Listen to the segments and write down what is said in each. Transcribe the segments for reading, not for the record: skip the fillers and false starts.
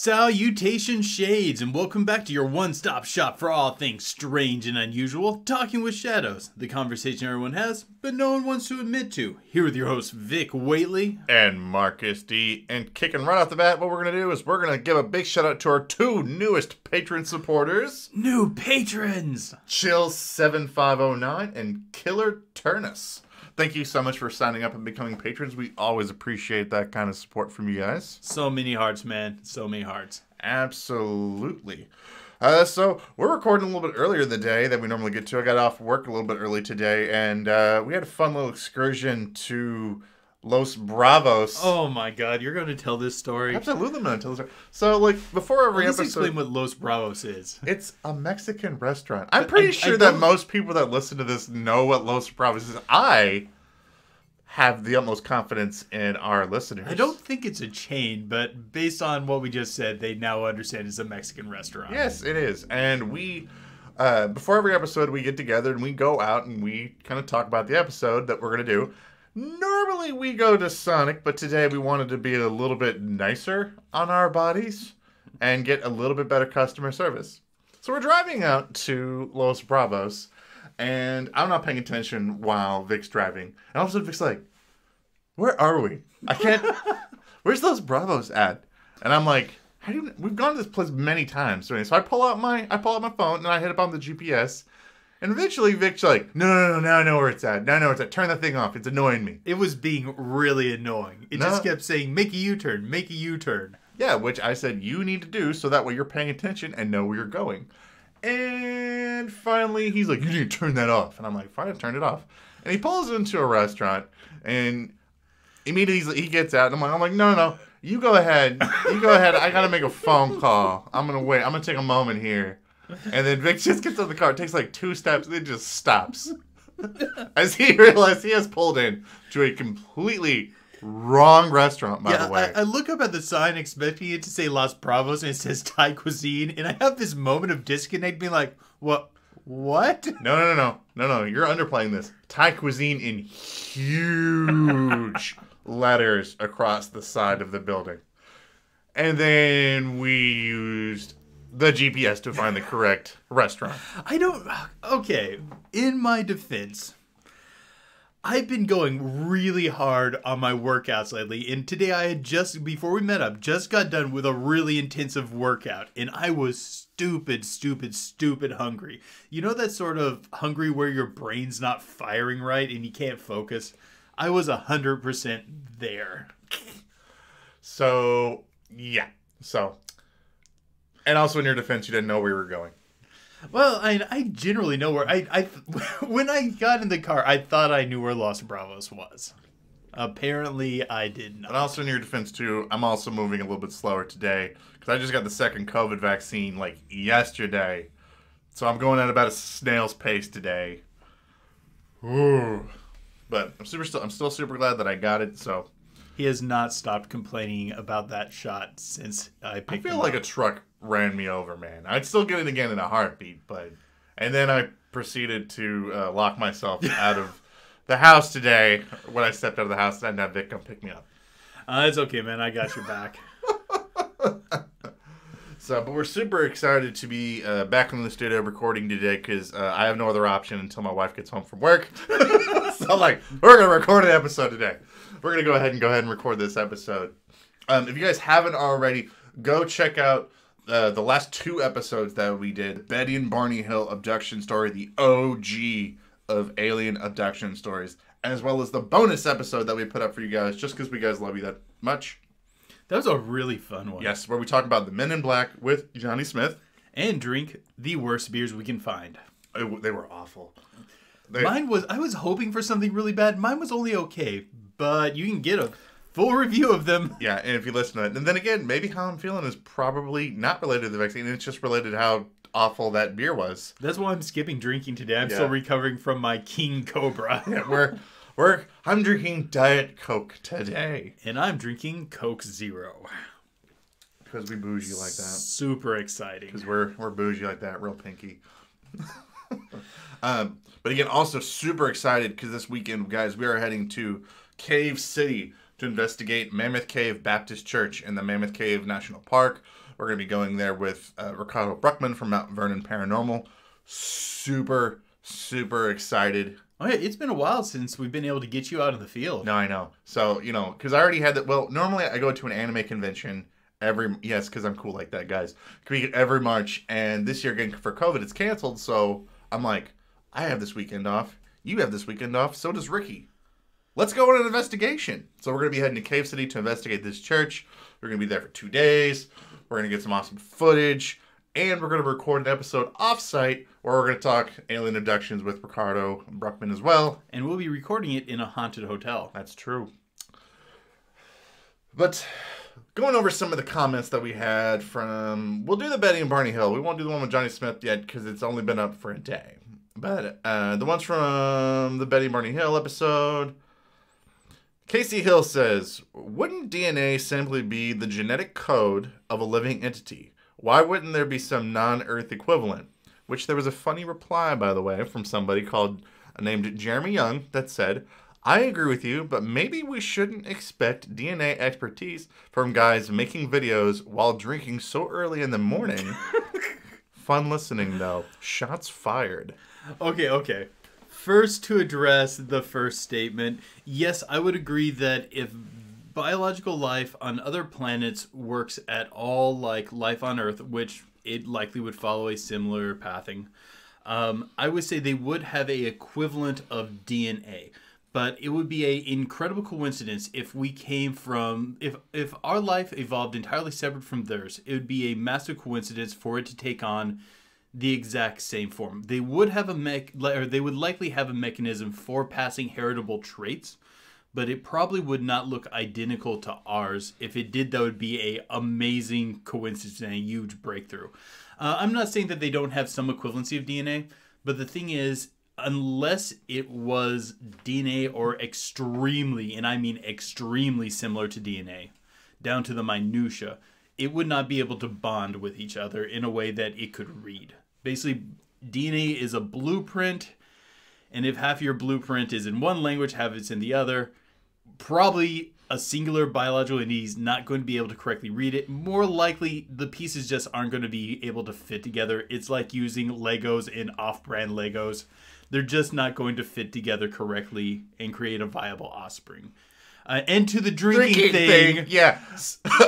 Salutations, Shades, and welcome back to your one-stop shop for all things strange and unusual, Talking with Shadows, the conversation everyone has, but no one wants to admit to. Here with your hosts, Vic Waitley. And Marcus D. And kicking right off the bat, what we're going to do is we're going to give a big shout out to our two newest patron supporters. New patrons! Chill7509 and Killer Turnus. Thank you so much for signing up and becoming patrons. We always appreciate that kind of support from you guys. So many hearts, man. So many hearts. Absolutely. So we're recording a little bit earlier the day than we normally get to. I got off work a little bit early today, and we had a fun little excursion to Los Bravos. Oh my god, you're going to tell this story? Absolutely, I'm going to tell this story. So, like, before every episode... Let's explain what Los Bravos is. It's a Mexican restaurant. I'm pretty sure that most people that listen to this know what Los Bravos is. I have the utmost confidence in our listeners. I don't think it's a chain, but based on what we just said, they now understand it's a Mexican restaurant. Yes, it is. And we... before every episode, we get together and we go out and we kind of talk about the episode that we're going to do. Normally we go to Sonic, but today we wanted to be a little bit nicer on our bodies and get a little bit better customer service. So we're driving out to Los Bravos, and I'm not paying attention while Vic's driving. And all of a sudden Vic's like, where are we? I can't... Where's Los Bravos at? And I'm like, we've gone to this place many times. So I pull out my phone and I hit up on the GPS. And eventually Vic's like, no, now I know where it's at. Now I know where it's at. Turn that thing off. It's annoying me. It was being really annoying. It just kept saying, make a U-turn, make a U-turn. Yeah, which I said you need to do so that way you're paying attention and know where you're going. And finally he's like, you need to turn that off. And I'm like, fine, I turned it off. And he pulls into a restaurant and immediately he gets out. And I'm like, no, you go ahead. You go ahead. I got to make a phone call. I'm going to wait. I'm going to take a moment here. And then Vic just gets out of the car, takes like 2 steps, and then just stops. As he realized he has pulled in to a completely wrong restaurant, by the way. I look up at the sign expecting it to say Los Bravos, and it says Thai cuisine, and I have this moment of disconnect being like, what? No. You're underplaying this. Thai cuisine in huge letters across the side of the building. And then we used the GPS to find the correct restaurant. Okay, in my defense, I've been going really hard on my workouts lately, and today I had before we met up, just got done with a really intensive workout, and I was stupid hungry. You know that sort of hungry where your brain's not firing right and you can't focus? I was 100% there. So, yeah. And also in your defense, you didn't know where you were going. Well, I generally know where when I got in the car, I thought I knew where Los Bravos was. Apparently, I did not. And also in your defense, too, I'm also moving a little bit slower today because I just got the second COVID vaccine, like, yesterday. So I'm going at about a snail's pace today. Ooh. But I'm still super glad that I got it, so... He has not stopped complaining about that shot since I picked him up. I feel like a truck ran me over, man. I'd still get it again in a heartbeat, but... And then I proceeded to lock myself out of the house today when I stepped out of the house and have Vic come pick me up. It's okay, man. I got your back. But we're super excited to be back in the studio recording today because I have no other option until my wife gets home from work. So I'm like, we're going to record an episode today. We're going to go ahead and record this episode. If you guys haven't already, go check out the last 2 episodes that we did. Betty and Barney Hill abduction story, the OG of alien abduction stories, as well as the bonus episode that we put up for you guys just because we guys love you that much. That was a really fun one. Yes, where we talk about the Men in Black with Johnny Smith. And drink the worst beers we can find. They were awful. I was hoping for something really bad. Mine was only okay, but you can get a full review of them. Yeah, and if you listen to it. And then again, maybe how I'm feeling is probably not related to the vaccine. It's just related to how awful that beer was. That's why I'm skipping drinking today. I'm still recovering from my King Cobra. Yeah, I'm drinking Diet Coke today. And I'm drinking Coke Zero. Because we bougie like that. Super exciting. Because we're bougie like that, real pinky. But again, also super excited because this weekend, guys, we are heading to Cave City to investigate Mammoth Cave Baptist Church in the Mammoth Cave National Park. We're going to be going there with Ricardo Bruckman from Mount Vernon Paranormal. Super, super excited. Oh, yeah, it's been a while since we've been able to get you out in the field. No, I know. So, because I already had that. Well, normally I go to an anime convention because I'm cool like that, guys. Every March. And this year, again, for COVID, it's canceled. So I'm like, I have this weekend off. You have this weekend off. So does Ricky. Let's go on an investigation. So we're going to be heading to Cave City to investigate this church. We're going to be there for 2 days. We're going to get some awesome footage. And we're going to record an episode off-site where we're going to talk alien abductions with Ricardo Bruckman as well. And we'll be recording it in a haunted hotel. That's true. But going over some of the comments that we had from... We'll do the Betty and Barney Hill. We won't do the one with Johnny Smith yet because it's only been up for a day. But the ones from the Betty and Barney Hill episode... Casey Hill says, wouldn't DNA simply be the genetic code of a living entity? Why wouldn't there be some non-Earth equivalent? Which there was a funny reply, by the way, from somebody named Jeremy Young that said, I agree with you, but maybe we shouldn't expect DNA expertise from guys making videos while drinking so early in the morning. Fun listening, though. Shots fired. Okay. First, to address the first statement, yes, I would agree that if biological life on other planets works at all like life on Earth, which it likely would follow a similar pathing, I would say they would have a equivalent of DNA. But it would be an incredible coincidence if we came from, if our life evolved entirely separate from theirs. It would be a massive coincidence for it to take on the exact same form. They would have they would likely have a mechanism for passing heritable traits, but it probably would not look identical to ours. If it did, that would be a amazing coincidence and a huge breakthrough. I'm not saying that they don't have some equivalency of DNA, but the thing is, unless it was DNA or extremely, and I mean extremely similar to DNA, down to the minutia, it would not be able to bond with each other in a way that it could read. Basically, DNA is a blueprint, and if half your blueprint is in one language, half it's in the other, probably a singular biological entity is not going to be able to correctly read it. More likely, the pieces just aren't going to be able to fit together. It's like using Legos in off-brand Legos. They're just not going to fit together correctly and create a viable offspring. And to the drinking thing. Yeah.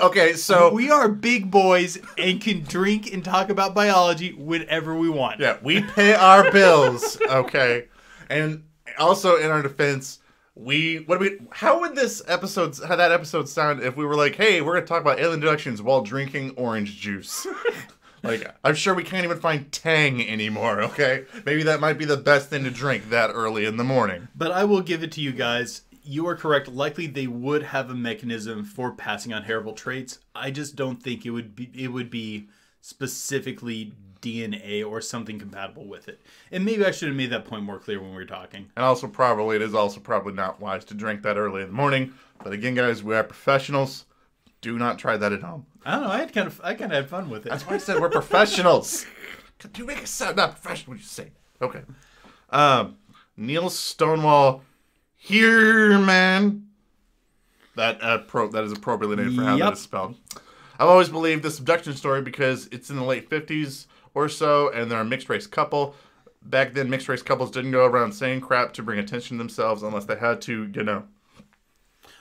Okay, so... We are big boys and can drink and talk about biology whenever we want. Yeah, we pay our bills, okay? And also, in our defense, how would that episode sound if we were like, hey, we're going to talk about alien abductions while drinking orange juice? Like, I'm sure we can't even find Tang anymore, okay? Maybe that might be the best thing to drink that early in the morning. But I will give it to you guys. You are correct. Likely they would have a mechanism for passing on heritable traits. I just don't think it would be specifically DNA or something compatible with it. And maybe I should have made that point more clear when we were talking. And also it is also probably not wise to drink that early in the morning. But again, guys, we are professionals. Do not try that at home. I don't know. I kind of had fun with it. That's why I said we're professionals. Do you make it sound not professional when you say? Okay. Neil Stonewall. Here, man. That is appropriately named for how that is spelled. I've always believed this abduction story because it's in the late 50s or so, and they're a mixed-race couple. Back then, mixed-race couples didn't go around saying crap to bring attention to themselves unless they had to,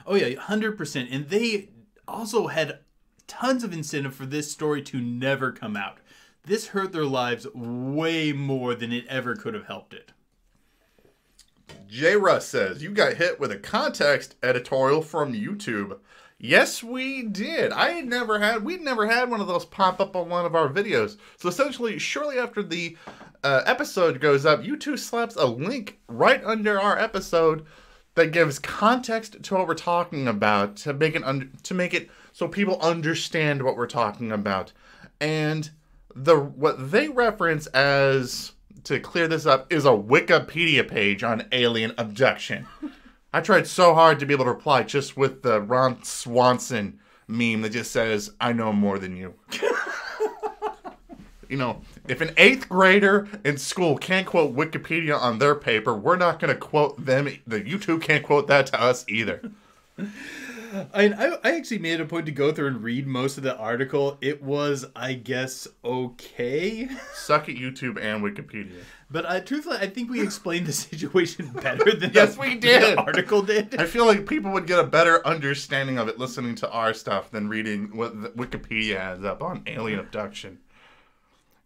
Oh, yeah, 100%. And they also had tons of incentive for this story to never come out. This hurt their lives way more than it ever could have helped it. J. Russ says, you got hit with a context editorial from YouTube. Yes, we did. We'd never had one of those pop up on one of our videos. So essentially, shortly after the episode goes up, YouTube slaps a link right under our episode that gives context to what we're talking about, to make it so people understand what we're talking about. And what they reference as, to clear this up, is a Wikipedia page on alien abduction. I tried so hard to be able to reply just with the Ron Swanson meme that just says, "I know more than you." You know, if an 8th grader in school can't quote Wikipedia on their paper, we're not going to quote them. The YouTube can't quote that to us either. I actually made it a point to go through and read most of the article. It was, I guess, okay. Suck at YouTube and Wikipedia. But truthfully, I think we explained the situation better than yes, we did. The article did. I feel like people would get a better understanding of it listening to our stuff than reading what Wikipedia has up on alien abduction.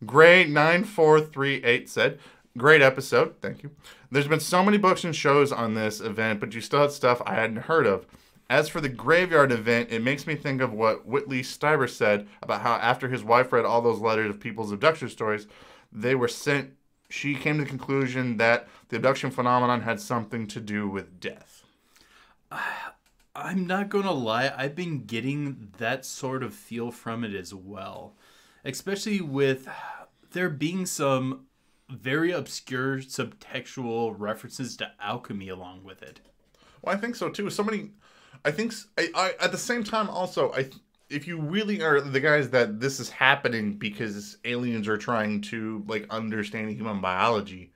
Gray9438 said, "Great episode. Thank you. There's been so many books and shows on this event, but you still had stuff I hadn't heard of. As for the graveyard event, it makes me think of what Whitley Stieber said about how after his wife read all those letters of people's abduction stories, they were sent. She came to the conclusion that the abduction phenomenon had something to do with death." I'm not going to lie. I've been getting that sort of feel from it as well. Especially with there being some very obscure subtextual references to alchemy along with it. Well, I think so too. I think at the same time also, if you really are the guys that this is happening because aliens are trying to like understand human biology,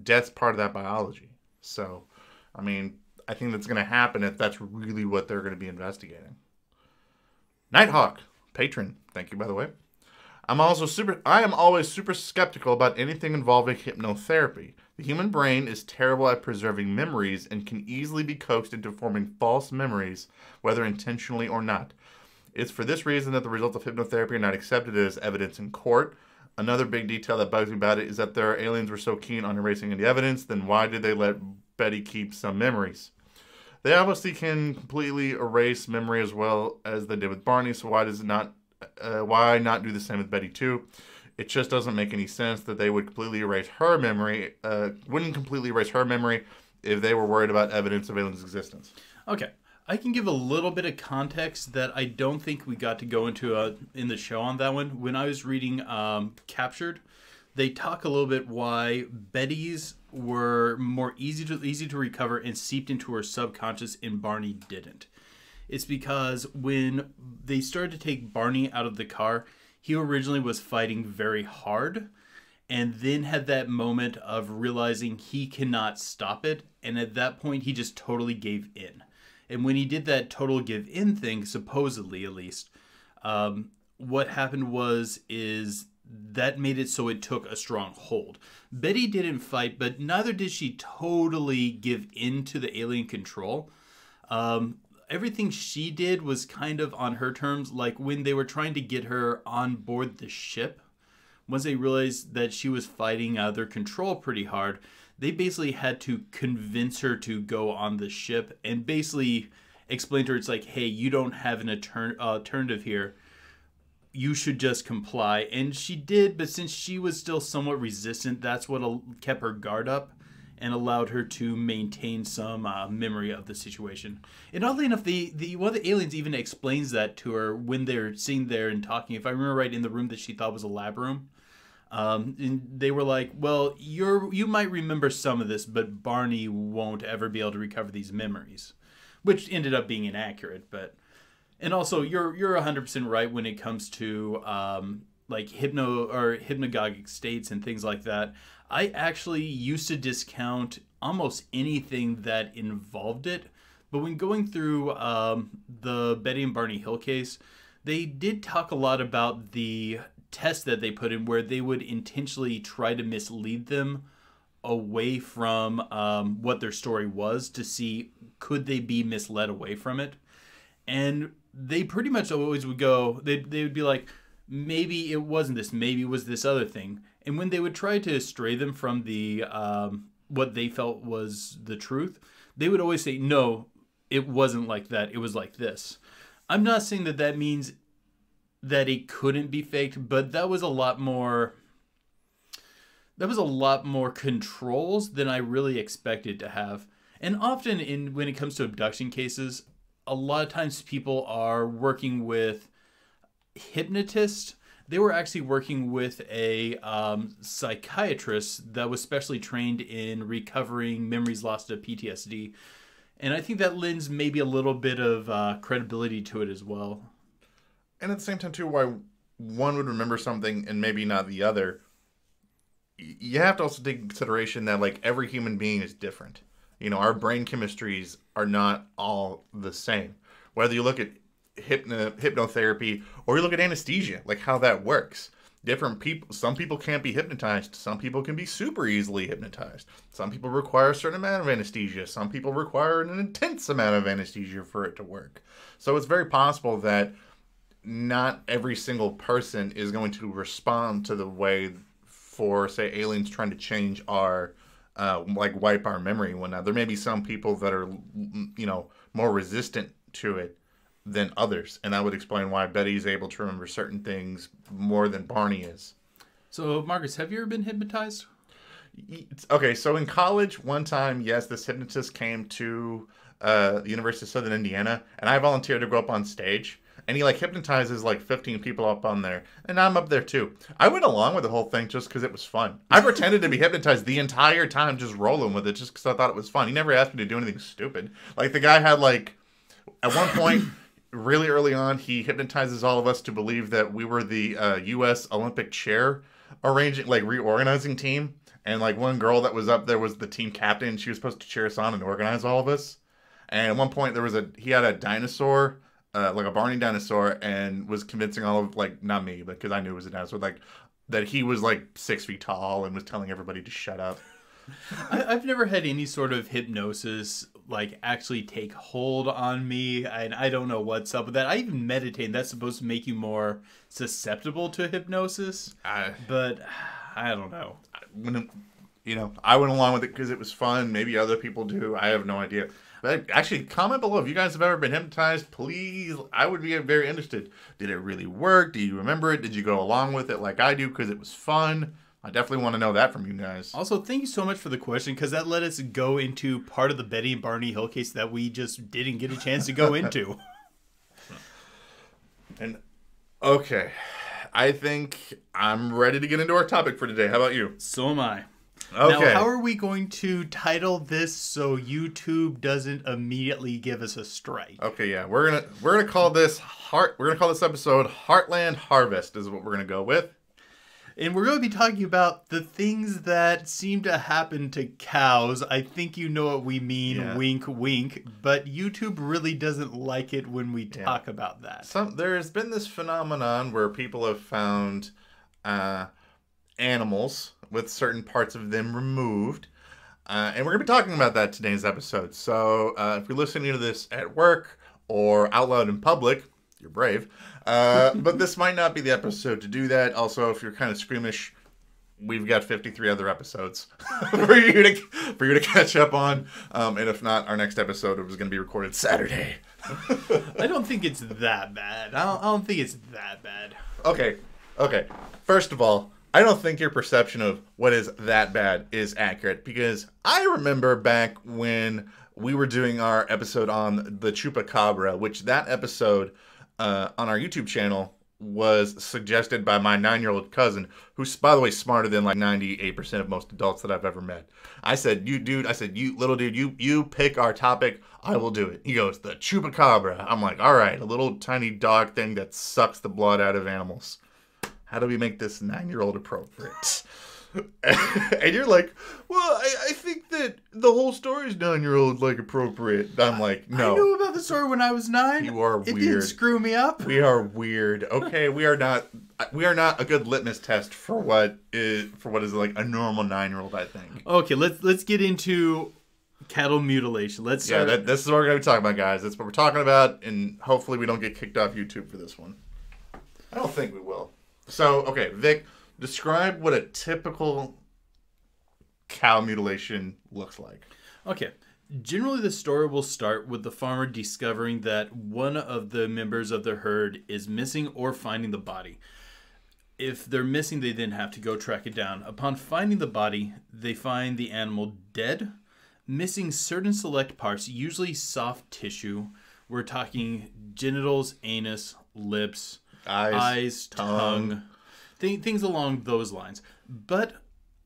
death's part of that biology. So, I mean, I think that's going to happen if that's really what they're going to be investigating. Nighthawk, patron, thank you by the way. I am always super skeptical about anything involving hypnotherapy. The human brain is terrible at preserving memories and can easily be coaxed into forming false memories, whether intentionally or not. It's for this reason that the results of hypnotherapy are not accepted as evidence in court. Another big detail that bugs me about it is that their aliens were so keen on erasing any evidence, then why did they let Betty keep some memories? They obviously can completely erase memory as well as they did with Barney, so why not do the same with Betty too? It just doesn't make any sense that they would completely erase her memory. Wouldn't completely erase her memory if they were worried about evidence of aliens' existence. Okay, I can give a little bit of context that I don't think we got to go into in the show on that one. When I was reading Captured, they talk a little bit why Betty's were more easy to recover and seeped into her subconscious, and Barney didn't. It's because when they started to take Barney out of the car, he originally was fighting very hard and then had that moment of realizing he cannot stop it. And at that point, he just totally gave in. And when he did that total give in thing, supposedly at least, what happened is that made it so it took a strong hold. Betty didn't fight, but neither did she totally give in to the alien control. Everything she did was kind of on her terms, like when they were trying to get her on board the ship. Once they realized that she was fighting their control pretty hard, they basically had to convince her to go on the ship and basically explain to her, it's like, hey, you don't have an alternative here. You should just comply. And she did, but since she was still somewhat resistant, that's what kept her guard up and allowed her to maintain some memory of the situation. And oddly enough, one of the aliens even explains that to her when they're sitting there and talking. If I remember right, in the room that she thought was a lab room. And they were like, well, you might remember some of this, but Barney won't ever be able to recover these memories. Which ended up being inaccurate. And also, you're 100% right when it comes to like hypnagogic states and things like that. I actually used to discount almost anything that involved it. But when going through the Betty and Barney Hill case, they did talk a lot about the test that they put in where they would intentionally try to mislead them away from what their story was to see could they be misled away from it. And they pretty much always would go, they would be like, maybe it wasn't this, maybe it was this other thing. And when they would try to stray them from the what they felt was the truth, they would always say, no, it wasn't like that. It was like this. I'm not saying that that means that it couldn't be faked, but that was a lot more controls than I really expected to have. And often when it comes to abduction cases, a lot of times people are working with hypnotists. They were actually working with a psychiatrist that was specially trained in recovering memories lost to PTSD. And I think that lends maybe a little bit of credibility to it as well. And at the same time, too, why one would remember something and maybe not the other, you have to also take into consideration that, like, every human being is different. You know, our brain chemistries are not all the same. Whether you look at hypnotherapy or you look at anesthesia, like how that works. Different people, some people can't be hypnotized. Some people can be super easily hypnotized. Some people require a certain amount of anesthesia. Some people require an intense amount of anesthesia for it to work. So it's very possible that not every single person is going to respond to the way for, say, aliens trying to change our, like, wipe our memory and whatnot. There may be some people that are, you know, more resistant to it than others. And that would explain why Betty's able to remember certain things more than Barney is. So, Marcus, have you ever been hypnotized? Okay, so in college, one time, yes, this hypnotist came to the University of Southern Indiana, and I volunteered to go up on stage. And he, like, hypnotizes, like, 15 people up on there. And I'm up there, too. I went along with the whole thing just because it was fun. I pretended to be hypnotized the entire time, just rolling with it, just because I thought it was fun. He never asked me to do anything stupid. Like, the guy had, like, at one point, really early on, he hypnotizes all of us to believe that we were the U.S. Olympic chair reorganizing team. And, like, one girl that was up there was the team captain. She was supposed to cheer us on and organize all of us. And at one point, he had a dinosaur, like a Barney dinosaur, and was convincing all of, like, not me, but because I knew it was a dinosaur, like, that he was, like, 6 feet tall and was telling everybody to shut up. I've never had any sort of hypnosis, like, actually take hold on me, and I don't know what's up with that. I even meditate, and that's supposed to make you more susceptible to hypnosis, but I don't know. I went along with it because it was fun. Maybe other people do. I have no idea. But actually, comment below if you guys have ever been hypnotized. Please, I would be very interested. Did it really work? Do you remember it? Did you go along with it like I do because it was fun? I definitely want to know that from you guys. Also, thank you so much for the question, because that let us go into part of the Betty and Barney Hill case that we just didn't get a chance to go into. And, okay, I think I'm ready to get into our topic for today. How about you? So am I. Okay. Now, how are we going to title this so YouTube doesn't immediately give us a strike? Okay, yeah, we're gonna call this episode Heartland Harvest is what we're gonna go with. And we're going to be talking about the things that seem to happen to cows. I think you know what we mean, yeah. Wink, wink. But YouTube really doesn't like it when we talk about that. There's been this phenomenon where people have found animals with certain parts of them removed. And we're going to be talking about that today's episode. So if you're listening to this at work or out loud in public, you're brave. But this might not be the episode to do that. Also, if you're kind of squeamish, we've got 53 other episodes for you to catch up on. And if not, our next episode was going to be recorded Saturday. I don't think it's that bad. I don't think it's that bad. Okay. First of all, I don't think your perception of what is that bad is accurate, because I remember back when we were doing our episode on the chupacabra, which that episode on our YouTube channel was suggested by my 9-year-old cousin, who's, by the way, smarter than like 98% of most adults that I've ever met. I said, you little dude, you pick our topic, I will do it. He goes, the chupacabra. I'm like, all right, a little tiny dog thing that sucks the blood out of animals. How do we make this 9-year-old appropriate? And you're like, well, I think that the whole story is 9-year-old like appropriate. I'm like, no. I knew about the story when I was 9. You are weird. It didn't screw me up. We are weird. Okay, we are not a good litmus test for what is like a normal 9-year-old, I think. Okay, let's get into cattle mutilation. Let's start. Yeah, this is what we're gonna be talking about, guys. That's what we're talking about, and hopefully we don't get kicked off YouTube for this one. I don't think we will. So, okay, Vic, describe what a typical cow mutilation looks like. Okay. Generally, the story will start with the farmer discovering that one of the members of the herd is missing or finding the body. If they're missing, they then have to go track it down. Upon finding the body, they find the animal dead, missing certain select parts, usually soft tissue. We're talking genitals, anus, lips, eyes, tongue, things along those lines. But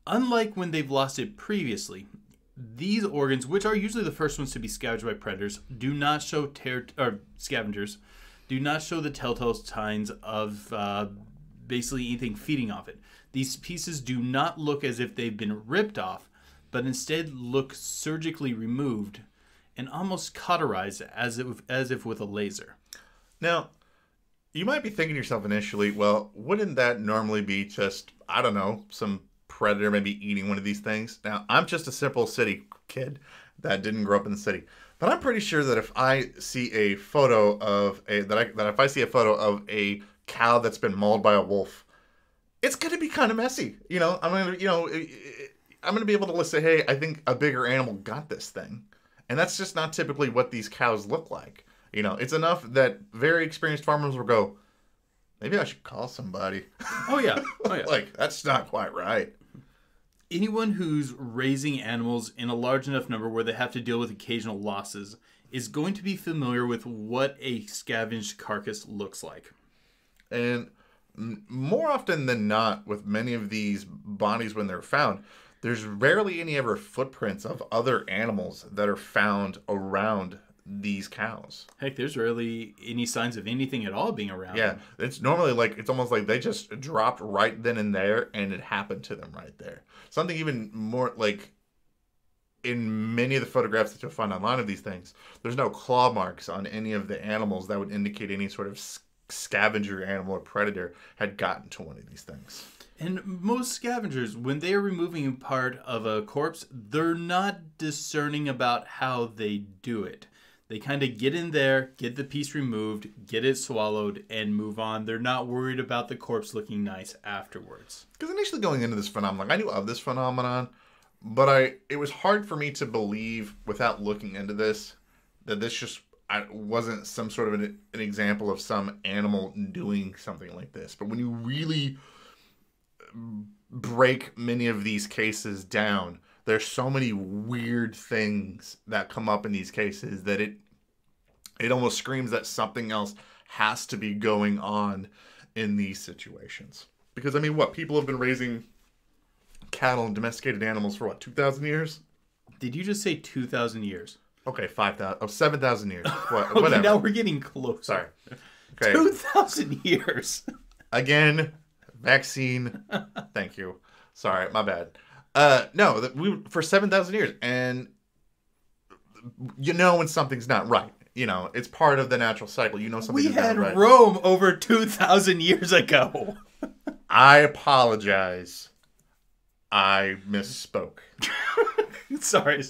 unlike when they've lost it previously, these organs, which are usually the first ones to be scavenged by predators, do not show scavengers, do not show the telltale signs of basically anything feeding off it. These pieces do not look as if they've been ripped off, but instead look surgically removed and almost cauterized as if with a laser. Now, you might be thinking to yourself initially, well, wouldn't that normally be just, I don't know, some predator maybe eating one of these things? Now, I'm just a simple city kid that didn't grow up in the city. But I'm pretty sure that if I see a photo of if I see a photo of a cow that's been mauled by a wolf, it's going to be kind of messy. I'm going to be able to say, hey, I think a bigger animal got this thing. And that's just not typically what these cows look like. It's enough that very experienced farmers will go, maybe I should call somebody. Oh, yeah. Like, that's not quite right. Anyone who's raising animals in a large enough number where they have to deal with occasional losses is going to be familiar with what a scavenged carcass looks like. And more often than not, with many of these bodies when they're found, there's rarely any ever footprints of other animals that are found around these cows. Heck, there's rarely any signs of anything at all being around. Yeah, it's normally it's almost like they just dropped right then and there, and it happened to them right there. Something even more in many of the photographs that you'll find online of these things, there's no claw marks on any of the animals that would indicate any sort of scavenger animal or predator had gotten to one of these things. And most scavengers, when they are removing part of a corpse, they're not discerning about how they do it. They kind of get in there, get the piece removed, get it swallowed, and move on. They're not worried about the corpse looking nice afterwards. Because initially going into this phenomenon, I knew of this phenomenon, but it was hard for me to believe without looking into this that this just wasn't some sort of an example of some animal doing something like this. But when you really break many of these cases down, there's so many weird things that come up in these cases that it almost screams that something else has to be going on in these situations. Because, people have been raising cattle and domesticated animals for 2,000 years? Did you just say 2,000 years? Okay, 5,000. Oh, 7,000 years. Okay, whatever. Now we're getting close. Sorry. Okay. 2,000 years. Again, vaccine. Thank you. Sorry, my bad. No, for 7,000 years, and when something's not right. It's part of the natural cycle. Something. We had right. Rome over 2,000 years ago. I apologize. I misspoke. Sorry.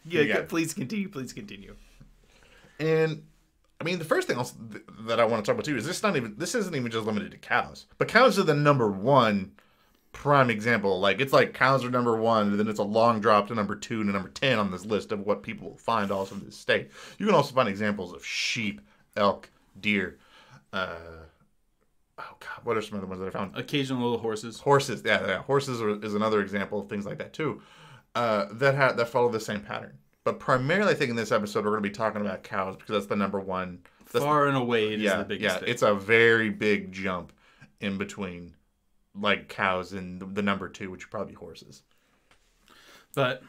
Yeah. Please continue. And the first thing else that I want to talk about too is this isn't even just limited to cows, but cows are the number one prime example. It's like cows are number one, and then it's a long drop to number 2 to number 10 on this list of what people will find also in this state. You can also find examples of sheep, elk, deer. What are some other ones that I found? Occasional little horses. Horses, yeah. Horses is another example of things like that too. That follow the same pattern. But primarily, I think in this episode we're going to be talking about cows because that's the number one. Far and away, it is the biggest thing. It's a very big jump in between cows and the number 2, which would probably be horses. But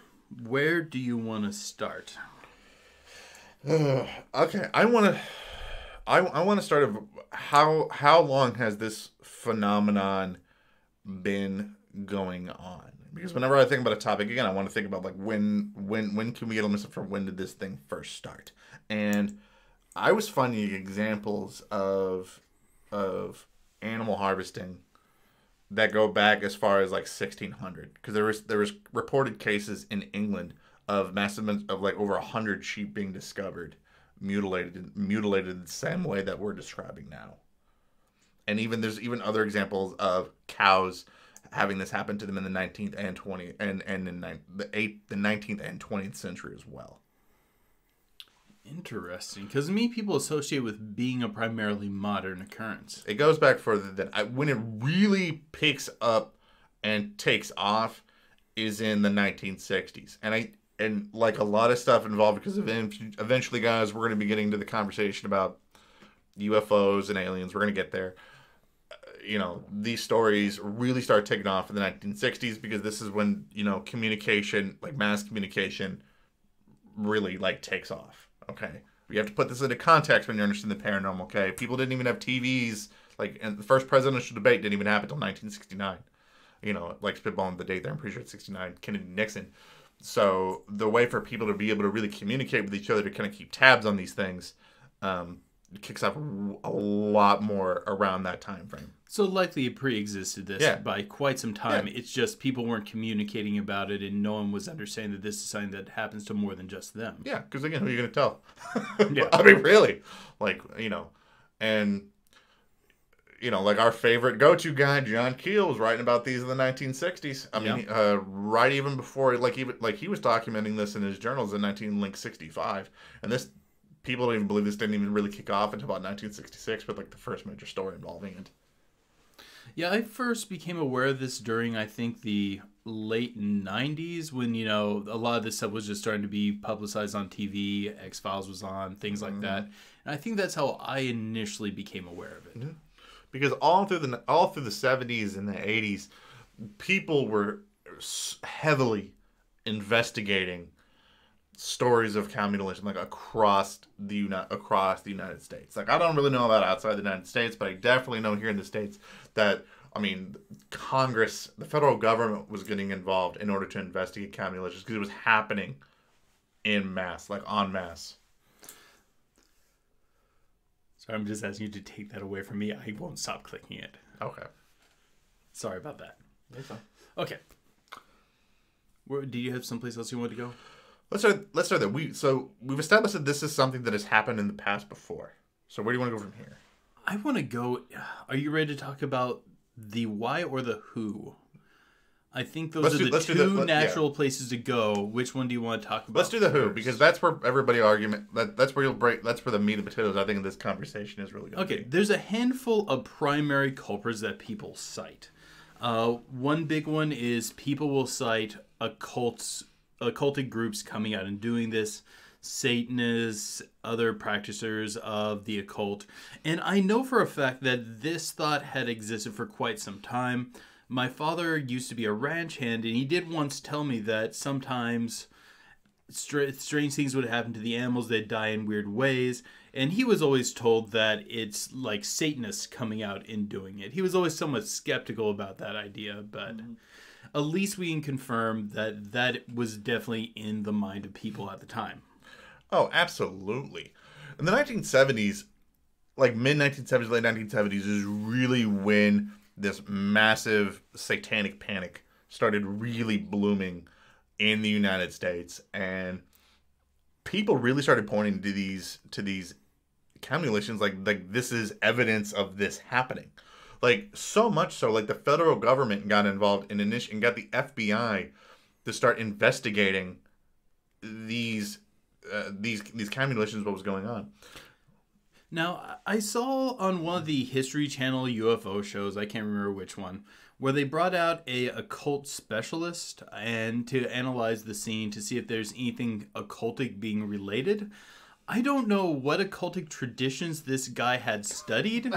where do you want to start? Okay, I want to start of how long has this phenomenon been going on? Because whenever I think about a topic, again, I want to think about when can we get a list for when did this thing first start? And I was finding examples of animal harvesting that go back as far as 1600, because there was reported cases in England of massive of over 100 sheep being discovered mutilated the same way that we're describing now. And there's even other examples of cows having this happen to them in the 19th and 20th and in the 19th and 20th century as well. Interesting, because people associate with being a primarily modern occurrence. It goes back further than when it really picks up and takes off is in the 1960s, and and like a lot of stuff involved, because eventually, guys, we're going to be getting to the conversation about UFOs and aliens. We're going to get there. You know, these stories really start taking off in the 1960s, because this is when, you know, communication, like mass communication, really like takes off. Okay, you have to put this into context when you understand the paranormal. Okay, people didn't even have TVs. Like, and the first presidential debate didn't even happen until 1969. You know, like spitballing the date there, I'm pretty sure it's 69, Kennedy Nixon. So the way for people to be able to really communicate with each other, to kind of keep tabs on these things, kicks off a lot more around that time frame. So likely it pre-existed this by quite some time. Yeah. It's just people weren't communicating about it, and no one was understanding that this is something that happens to more than just them. Yeah, because again, who are you going to tell? Yeah. I mean, really. Like, you know, and, you know, like our favorite go-to guy, John Keel, was writing about these in the 1960s. I mean, right even before, like he was documenting this in his journals in 1965. And this, people don't even believe this didn't even really kick off until about 1966, with like the first major story involving it. Yeah, I first became aware of this during, I think, the late 90s, when, you know, a lot of this stuff was just starting to be publicized on TV. X-Files was on, things like that. And I think that's how I initially became aware of it. Mm-hmm. Because all through the 70s and the 80s, people were heavily investigating stories of communism, like across the United States. Like, I don't really know about outside the United States, but I definitely know here in the States that, I mean, Congress, the federal government was getting involved in order to investigate communism, because it was happening en masse, like en masse. Sorry, I'm just asking you to take that away from me. I won't stop clicking it. Okay. Sorry about that. That's fine. Okay. Do you have someplace else you want to go? Let's start there. We've established that this is something that has happened in the past before. So where do you want to go from here? I want to go. Are you ready to talk about the why or the who? I think those are the two natural places to go. Which one do you want to talk about? Let's do the who, because that's where everybody argument. That's where you'll break. That's where the meat and potatoes, I think, of this conversation is really going to be. Okay, there's a handful of primary culprits that people cite. One big one is people will cite occultic groups coming out and doing this, Satanists, other practitioners of the occult. And I know for a fact that this thought had existed for quite some time. My father used to be a ranch hand, and he did once tell me that sometimes strange things would happen to the animals. They'd die in weird ways. And he was always told that it's like Satanists coming out and doing it. He was always somewhat skeptical about that idea, but at least we can confirm that that was definitely in the mind of people at the time. Oh, absolutely. In the 1970s, like mid-1970s, late 1970s, is really when this massive satanic panic started really blooming in the United States, and people really started pointing to these communications like this is evidence of this happening. Like, so much so, like the federal government got involved and got the FBI to start investigating these communications, what was going on. Now, I saw on one of the History Channel UFO shows, I can't remember which one, where they brought out a occult specialist and to analyze the scene to see if there's anything occultic being related. I don't know what occultic traditions this guy had studied,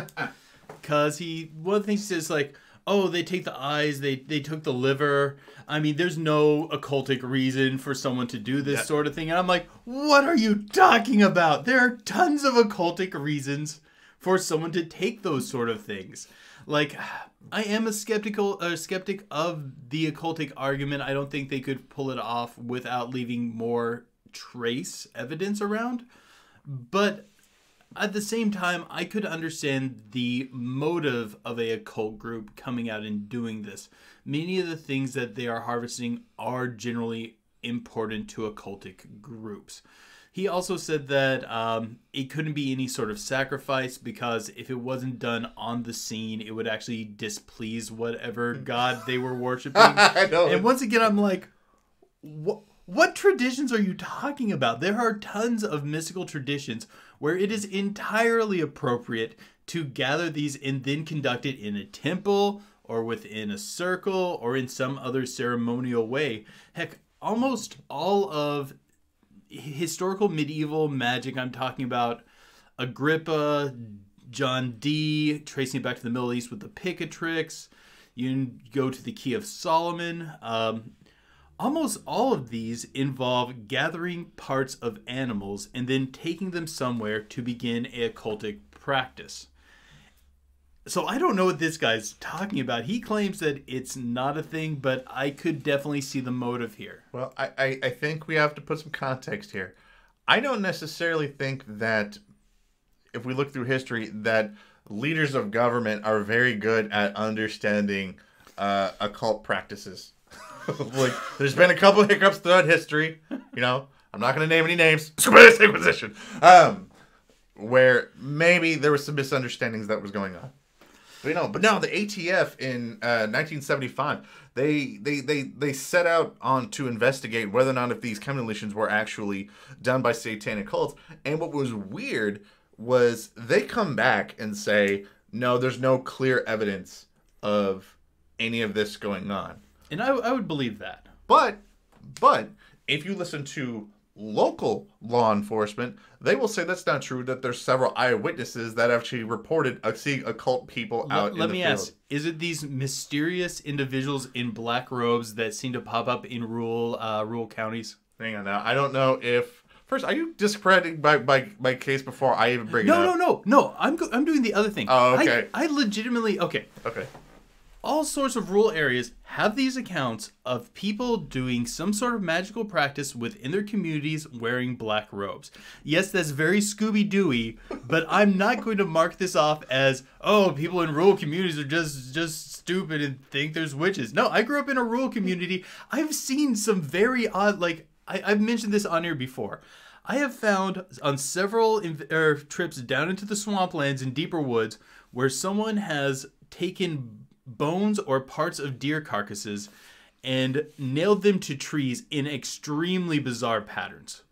because one of the things he says, like, oh, they take the eyes, they took the liver. I mean, there's no occultic reason for someone to do this sort of thing. And I'm like, what are you talking about? There are tons of occultic reasons for someone to take those sort of things. Like, I am a skeptic of the occultic argument. I don't think they could pull it off without leaving more trace evidence around. But at the same time, I could understand the motive of a occult group coming out and doing this. Many of the things that they are harvesting are generally important to occultic groups. He also said that it couldn't be any sort of sacrifice, because if it wasn't done on the scene, it would actually displease whatever god they were worshiping. I know. And once again, I'm like, what traditions are you talking about? There are tons of mystical traditions where it is entirely appropriate to gather these and then conduct it in a temple or within a circle or in some other ceremonial way. Heck, almost all of historical medieval magic, I'm talking about Agrippa, John Dee, tracing it back to the Middle East with the Picatrix. You go to the Key of Solomon. Almost all of these involve gathering parts of animals and then taking them somewhere to begin a occultic practice. So I don't know what this guy's talking about. He claims that it's not a thing, but I could definitely see the motive here. Well, I think we have to put some context here. I don't necessarily think that, if we look through history, that leaders of government are very good at understanding occult practices. Like, there's been a couple of hiccups throughout history. You know, I'm not going to name any names. Squeamish Inquisition. Where maybe there was some misunderstandings that was going on. But no, the ATF in 1975, they set out on to investigate whether or not if these chemtrails were actually done by satanic cults. And what was weird was they come back and say, no, there's no clear evidence of any of this going on. And I would believe that. But if you listen to local law enforcement, they will say that's not true, that there's several eyewitnesses that actually reported seeing occult people out in the field. Let me ask, is it these mysterious individuals in black robes that seem to pop up in rural counties? Hang on now. I don't know if... First, are you discrediting my case before I even bring it up? No. I'm doing the other thing. Oh, okay. I legitimately... Okay. All sorts of rural areas have these accounts of people doing some sort of magical practice within their communities wearing black robes. Yes, that's very Scooby-Dooey, but I'm not going to mark this off as, oh, people in rural communities are just stupid and think there's witches. No, I grew up in a rural community. I've seen some very odd, like, I've mentioned this on air before. I have found on several trips down into the swamplands and deeper woods where someone has taken bones or parts of deer carcasses and nailed them to trees in extremely bizarre patterns.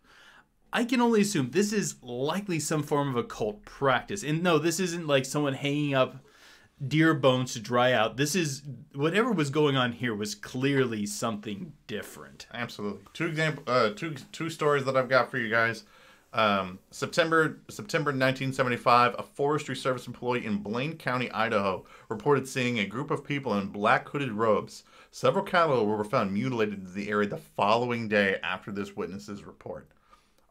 I can only assume this is likely some form of occult practice. And no, this isn't like someone hanging up deer bones to dry out. This is, whatever was going on here was clearly something different. Absolutely. Two stories that I've got for you guys. September 1975, a Forestry Service employee in Blaine County, Idaho, reported seeing a group of people in black hooded robes. Several cattle were found mutilated in the area the following day after this witness's report.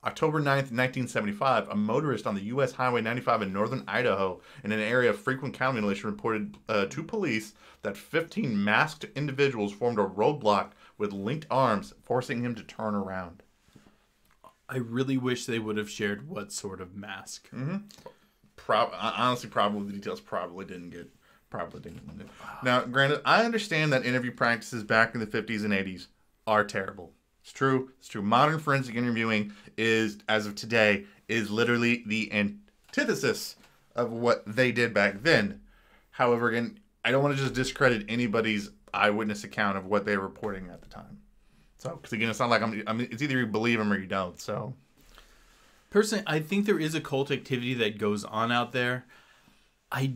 October 9th, 1975, a motorist on the U.S. Highway 95 in northern Idaho in an area of frequent cow mutilation reported to police that 15 masked individuals formed a roadblock with linked arms, forcing him to turn around. I really wish they would have shared what sort of mask. Mm-hmm. Honestly, probably the details probably didn't get. Now, granted, I understand that interview practices back in the 50s and 80s are terrible. It's true. Modern forensic interviewing is, as of today, is literally the antithesis of what they did back then. However, again, I don't want to just discredit anybody's eyewitness account of what they were reporting at the time. So, because again, it's not like it's either you believe them or you don't. So, personally, I think there is occult activity that goes on out there. I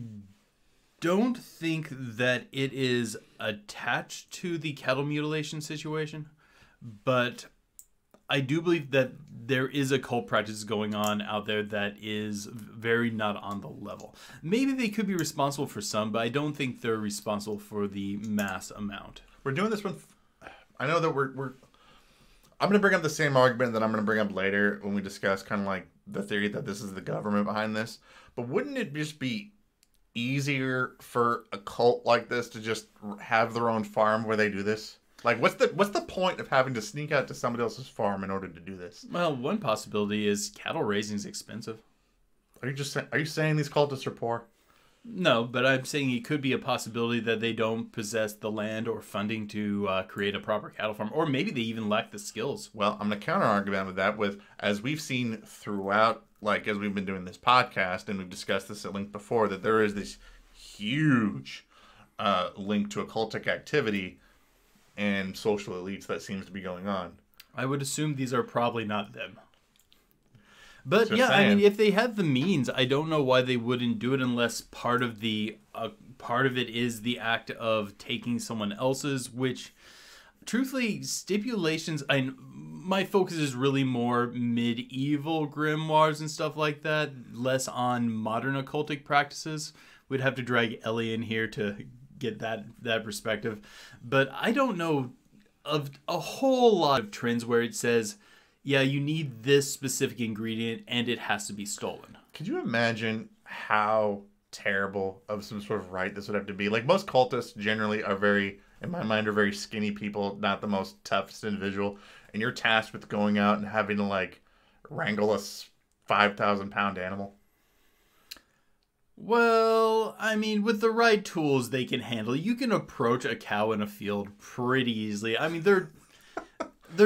don't think that it is attached to the cattle mutilation situation, but I do believe that there is occult practice going on out there that is very not on the level. Maybe they could be responsible for some, but I don't think they're responsible for the mass amount. We're doing this one. I know that we're I'm going to bring up the same argument that I'm going to bring up later when we discuss kind of like the theory that this is the government behind this. But wouldn't it just be easier for a cult like this to just have their own farm where they do this? Like, what's the point of having to sneak out to somebody else's farm in order to do this? Well, one possibility is cattle raising is expensive. Are you saying these cultists are poor? No, but I'm saying it could be a possibility that they don't possess the land or funding to create a proper cattle farm, or maybe they even lack the skills. Well, I'm going to counter argument with that as we've seen throughout, like as we've been doing this podcast, and we've discussed this at length before, that there is this huge link to occultic activity and social elites that seems to be going on. I would assume these are probably not them. But yeah, I mean, if they had the means, I don't know why they wouldn't do it unless part of it is the act of taking someone else's, which, truthfully, stipulations, my focus is really more medieval grimoires and stuff like that, less on modern occultic practices. We'd have to drag Ellie in here to get that perspective. But I don't know of a whole lot of trends where it says, yeah, you need this specific ingredient and it has to be stolen. Could you imagine how terrible of some sort of rite this would have to be? Like, most cultists generally are very, in my mind, are very skinny people, not the most toughest individual. And you're tasked with going out and having to, like, wrangle a 5,000-pound animal. Well, I mean, with the right tools they can handle, you can approach a cow in a field pretty easily. I mean, they're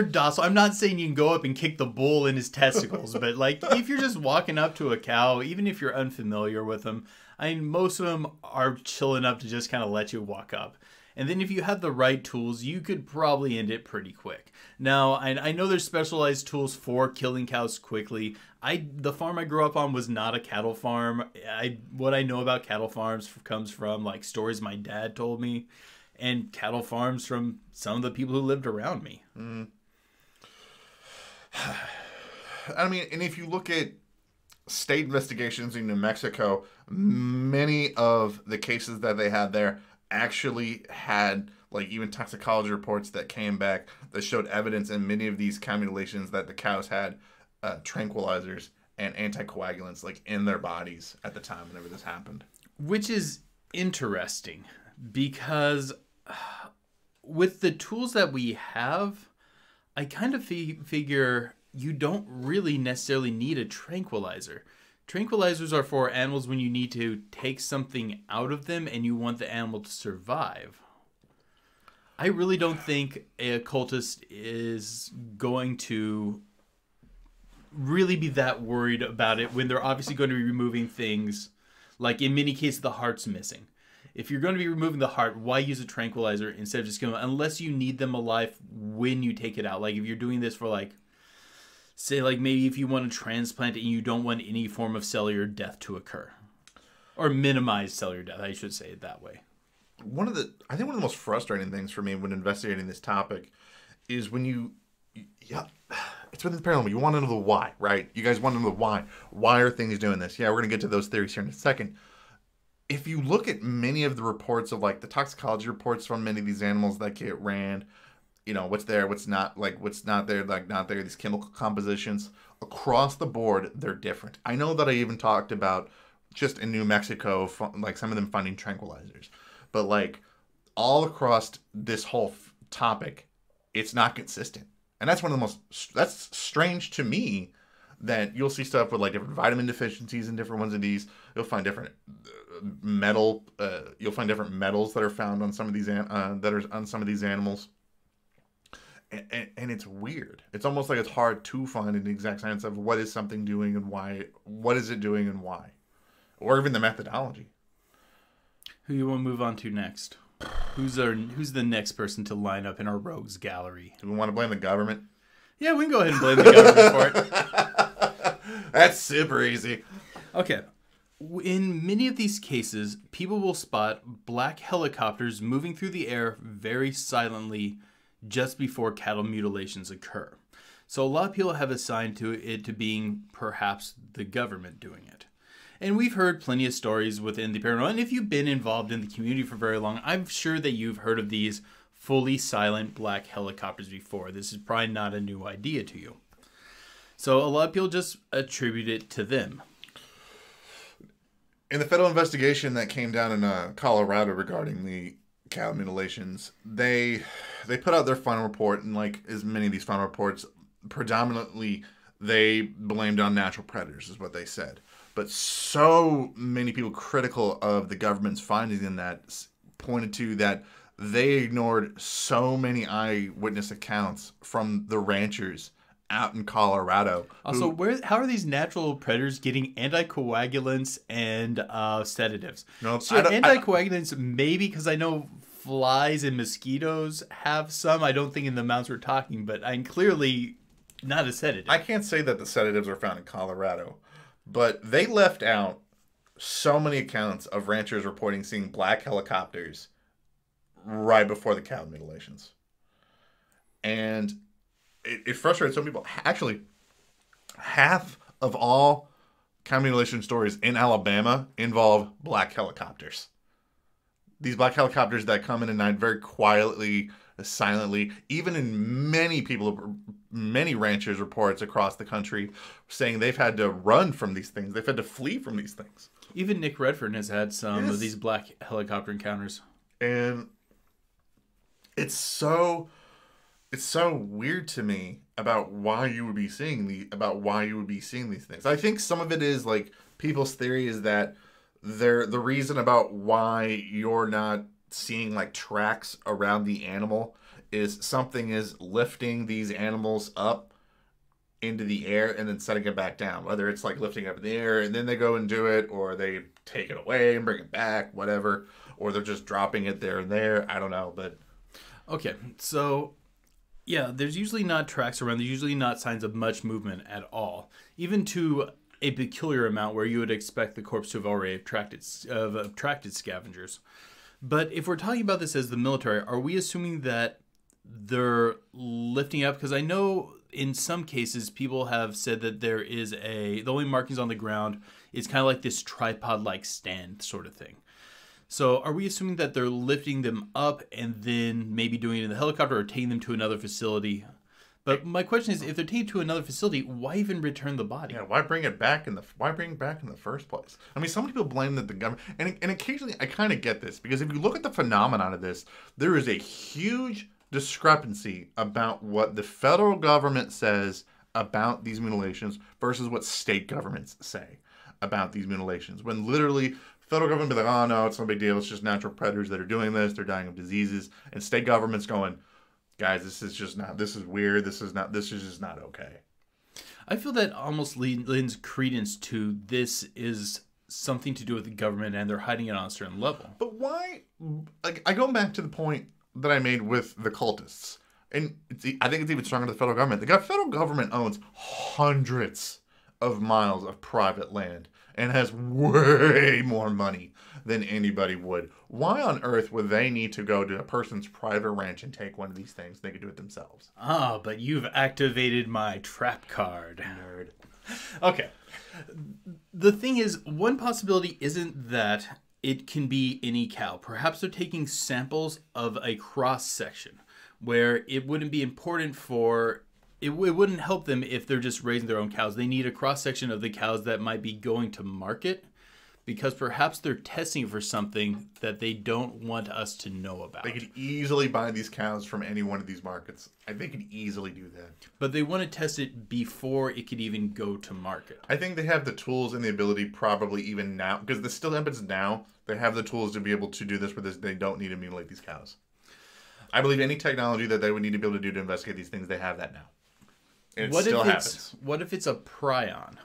docile. I'm not saying you can go up and kick the bull in his testicles, but like if you're just walking up to a cow, even if you're unfamiliar with them, I mean, most of them are chill enough to just kind of let you walk up. And then if you have the right tools, you could probably end it pretty quick. Now, I know there's specialized tools for killing cows quickly. The farm I grew up on was not a cattle farm. What I know about cattle farms comes from like stories my dad told me, and cattle farms from some of the people who lived around me. Mm. I mean, and if you look at state investigations in New Mexico, many of the cases that they had there actually had like even toxicology reports that came back that showed evidence in many of these cow mutilations that the cows had tranquilizers and anticoagulants like in their bodies at the time whenever this happened. Which is interesting because with the tools that we have, I kind of figure you don't really necessarily need a tranquilizer. Tranquilizers are for animals when you need to take something out of them and you want the animal to survive. I really don't think a occultist is going to really be that worried about it when they're obviously going to be removing things. Like in many cases, the heart's missing. If you're going to be removing the heart, why use a tranquilizer instead of just going, unless you need them alive when you take it out. Like if you're doing this for like, say like maybe if you want to transplant it and you don't want any form of cellular death to occur. Or minimize cellular death, I should say it that way. I think one of the most frustrating things for me when investigating this topic is when it's within the paranormal. You want to know the why, right? You guys want to know the why. Why are things doing this? Yeah, we're going to get to those theories here in a second. If you look at many of the reports of like the toxicology reports from many of these animals that get ran, you know, what's there, what's not, like what's not there, like not there, these chemical compositions across the board, they're different. I know that I even talked about just in New Mexico, like some of them finding tranquilizers, but like all across this whole topic, it's not consistent. And that's one of the most, that's strange to me that you'll see stuff with like different vitamin deficiencies in different ones of these. You'll find different you'll find different metals that are found on some of these, that are on some of these animals. And it's weird. It's almost like it's hard to find an exact science of what is something doing and why, what is it doing and why, or even the methodology. Who you want to move on to next? Who's the next person to line up in our rogues gallery? Do we want to blame the government? Yeah, we can go ahead and blame the government for it. That's super easy. Okay. In many of these cases, people will spot black helicopters moving through the air very silently just before cattle mutilations occur. So a lot of people have assigned it to being perhaps the government doing it. And we've heard plenty of stories within the paranormal. And if you've been involved in the community for very long, I'm sure that you've heard of these fully silent black helicopters before. This is probably not a new idea to you. So a lot of people just attribute it to them. In the federal investigation that came down in Colorado regarding the cow mutilations, they put out their final report, and like as many of these final reports, predominantly they blamed on natural predators is what they said. But so many people critical of the government's findings in that pointed to that they ignored so many eyewitness accounts from the ranchers out in Colorado. Also, how are these natural predators getting anticoagulants and sedatives? No, so anticoagulants, maybe because I know flies and mosquitoes have some. I don't think in the amounts we're talking, but I'm clearly not a sedative. I can't say that the sedatives are found in Colorado, but they left out so many accounts of ranchers reporting seeing black helicopters right before the cow mutilations. And it frustrates some people. Actually, half of all cow mutilation stories in Alabama involve black helicopters. These black helicopters that come in at night very quietly, silently, even in many ranchers' reports across the country saying they've had to run from these things. They've had to flee from these things. Even Nick Redfern has had some of these black helicopter encounters. And it's so weird to me about why you would be seeing these things. I think some of it is like people's theory is that the reason about why you're not seeing like tracks around the animal is something is lifting these animals up into the air and then setting it back down. Whether it's like lifting up in the air and then they go and do it, or they take it away and bring it back, whatever, or they're just dropping it there and there. I don't know, but okay, so yeah, there's usually not tracks around. There's usually not signs of much movement at all, even to a peculiar amount where you would expect the corpse to have already attracted scavengers. But if we're talking about this as the military, are we assuming that they're lifting up? Because I know in some cases people have said that there is the only markings on the ground is kind of like this tripod-like stand sort of thing. So are we assuming that they're lifting them up and then maybe doing it in the helicopter or taking them to another facility? But my question is, if they're taken to another facility, why even return the body? Yeah, why bring it back in the first place? I mean, some people blame that the government, and occasionally I kind of get this, because if you look at the phenomenon of this, there is a huge discrepancy about what the federal government says about these mutilations versus what state governments say about these mutilations. When literally federal government be like, oh no, it's no big deal, it's just natural predators that are doing this, they're dying of diseases, and state government's going, guys, this is weird, this is just not okay. I feel that almost lends credence to this is something to do with the government and they're hiding it on a certain level. But why, like, I go back to the point that I made with the cultists, and I think it's even stronger to the federal government. The federal government owns hundreds of miles of private land and has way more money than anybody would. Why on earth would they need to go to a person's private ranch and take one of these things? They could do it themselves. Ah, but you've activated my trap card. Nerd. Okay. The thing is, one possibility isn't that it can be any cow. Perhaps they're taking samples of a cross section where it wouldn't be important for... It wouldn't help them if they're just raising their own cows. They need a cross-section of the cows that might be going to market, because perhaps they're testing for something that they don't want us to know about. They could easily buy these cows from any one of these markets. They could easily do that. But they want to test it before it could even go to market. I think they have the tools and the ability probably even now, because this still happens now, they have the tools to be able to do this with this. They don't need to mutilate these cows. I believe any technology that they would need to be able to do to investigate these things, they have that now. And it still happens. What if it's a prion?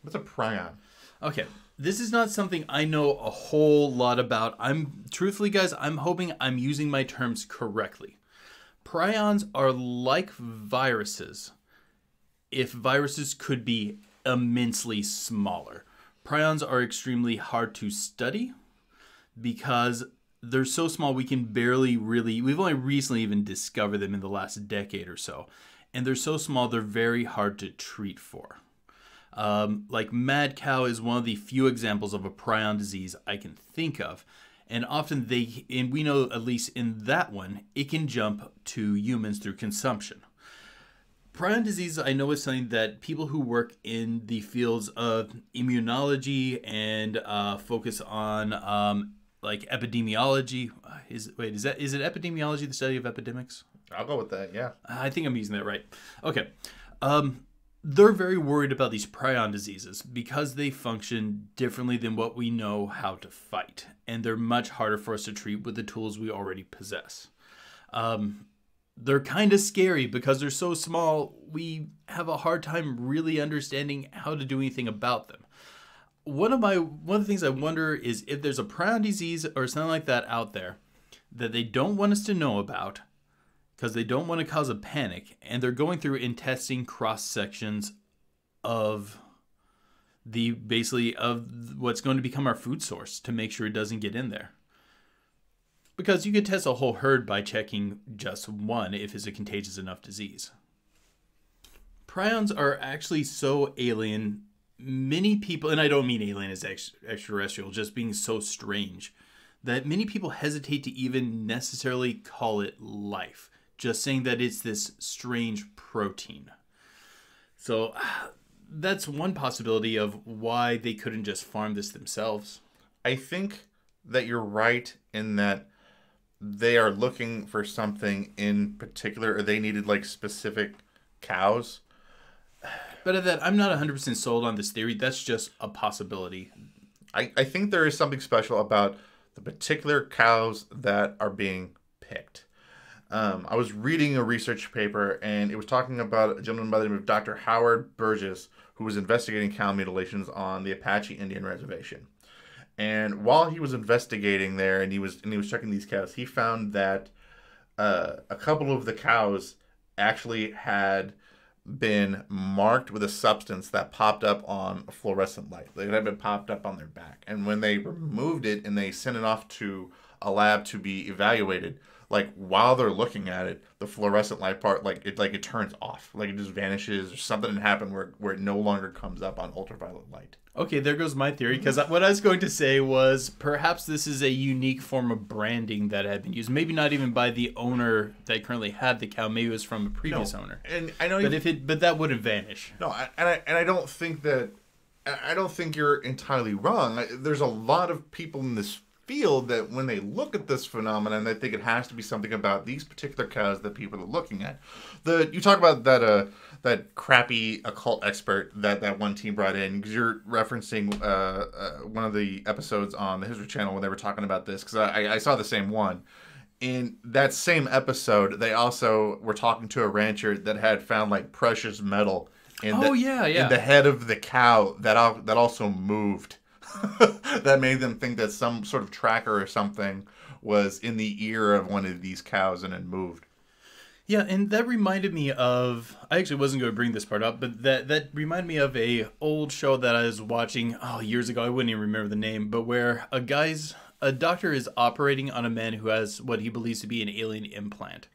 What's a prion? Okay, this is not something I know a whole lot about. Truthfully, guys, I'm hoping I'm using my terms correctly. Prions are like viruses, if viruses could be immensely smaller. Prions are extremely hard to study because they're so small we've only recently even discovered them in the last decade or so. And they're so small, they're very hard to treat for. Like mad cow is one of the few examples of a prion disease I can think of. And often and we know at least in that one, it can jump to humans through consumption. Prion disease, I know, is something that people who work in the fields of immunology and focus on like epidemiology. Is it epidemiology, the study of epidemics? I'll go with that, yeah. I think I'm using that right. Okay. They're very worried about these prion diseases because they function differently than what we know how to fight. And they're much harder for us to treat with the tools we already possess. They're kind of scary because they're so small, we have a hard time really understanding how to do anything about them. One of the things I wonder is if there's a prion disease or something like that out there that they don't want us to know about, because they don't want to cause a panic, and they're going through and testing cross sections of of what's going to become our food source to make sure it doesn't get in there. Because you could test a whole herd by checking just one if it's a contagious enough disease. Prions are actually so alien, many people, and I don't mean alien as extraterrestrial, just being so strange, that many people hesitate to even necessarily call it life, just saying that it's this strange protein. So that's one possibility of why they couldn't just farm this themselves. I think that you're right in that they are looking for something in particular, or they needed like specific cows. But at that, I'm not 100% sold on this theory. That's just a possibility. I think there is something special about the particular cows that are being picked. I was reading a research paper, and it was talking about a gentleman by the name of Dr. Howard Burgess, who was investigating cow mutilations on the Apache Indian Reservation. And while he was investigating there, and he was checking these cows, he found that a couple of the cows actually had been marked with a substance that popped up on a fluorescent light. It had been popped up on their back. And when they removed it and they sent it off to a lab to be evaluated, like while they're looking at it, the fluorescent light part, it turns off. Like it just vanishes, or something happened where it no longer comes up on ultraviolet light. Okay, there goes my theory, because what I was going to say was perhaps this is a unique form of branding that had been used. Maybe not even by the owner that currently had the cow. Maybe it was from a previous owner. And I know, but that wouldn't vanish. No, I don't think that. I don't think you're entirely wrong. There's a lot of people in this field that when they look at this phenomenon, they think it has to be something about these particular cows that people are looking at. You talk about that crappy occult expert that one team brought in, because you're referencing one of the episodes on the History Channel when they were talking about this, because I saw the same one. In that same episode, they also were talking to a rancher that had found like precious metal in the head of the cow that also moved. That made them think that some sort of tracker or something was in the ear of one of these cows and it moved. Yeah, and that reminded me of, I actually wasn't going to bring this part up, but that reminded me of a old show that I was watching years ago. I wouldn't even remember the name, but where a doctor is operating on a man who has what he believes to be an alien implant.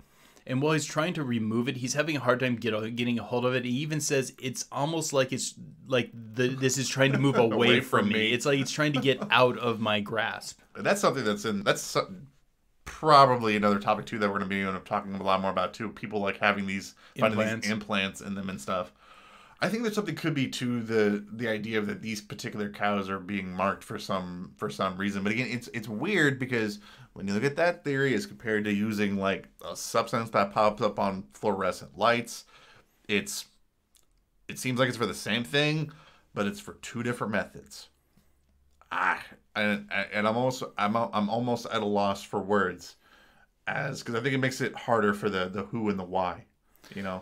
And while he's trying to remove it, he's having a hard time getting a hold of it. He even says it's almost like this is trying to move away from me. It's like it's trying to get out of my grasp. And that's something that's probably another topic too that we're going to be talking a lot more about too. People like having these implants in them and stuff. I think that something could be to the idea of that these particular cows are being marked for some reason. But again, it's weird because when you look at that theory as compared to using like a substance that pops up on fluorescent lights, it seems like it's for the same thing, but it's for two different methods. And I'm almost at a loss for words, because I think it makes it harder for the who and the why, you know.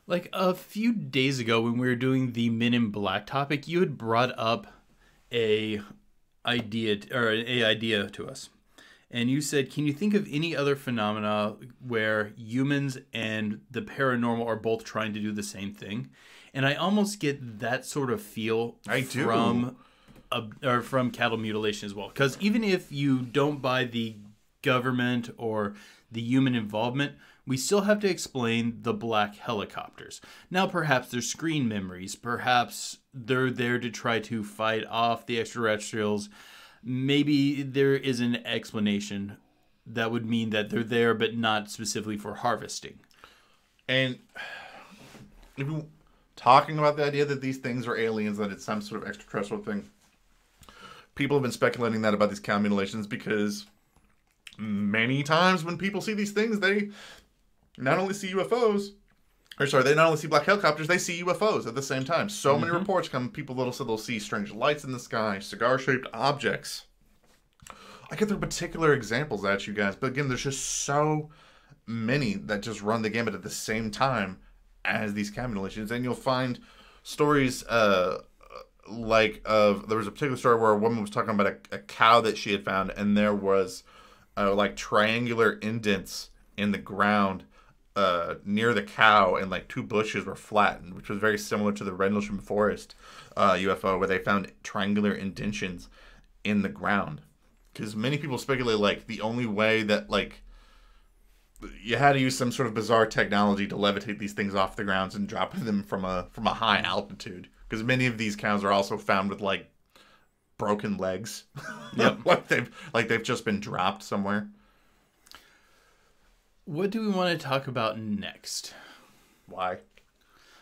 Like a few days ago when we were doing the Men in Black topic, you had brought up a idea to us. And you said, can you think of any other phenomena where humans and the paranormal are both trying to do the same thing? And I almost get that sort of feel from cattle mutilation as well. Because even if you don't buy the government or the human involvement, we still have to explain the black helicopters. Now, perhaps they're screen memories. Perhaps they're there to try to fight off the extraterrestrials. Maybe there is an explanation that would mean that they're there, but not specifically for harvesting. And if you talking about the idea that these things are aliens, that it's some sort of extraterrestrial thing, people have been speculating that about these cow mutilations because many times when people see these things, they not only see UFOs, they not only see black helicopters, they see UFOs at the same time. So many reports come, people that'll say they'll see strange lights in the sky, cigar-shaped objects. I could throw particular examples at you guys, but again, there's just so many that just run the gamut at the same time as these cow mutilations. And you'll find stories there was a particular story where a woman was talking about a cow that she had found, and there was like triangular indents in the ground near the cow, and like two bushes were flattened, which was very similar to the Rendlesham Forest UFO, where they found triangular indentions in the ground. because many people speculate like the only way that like you had to use some sort of bizarre technology to levitate these things off the grounds and drop them from a high altitude, because many of these cows are also found with like broken legs. Yep. like they've just been dropped somewhere. What do we want to talk about next? Why?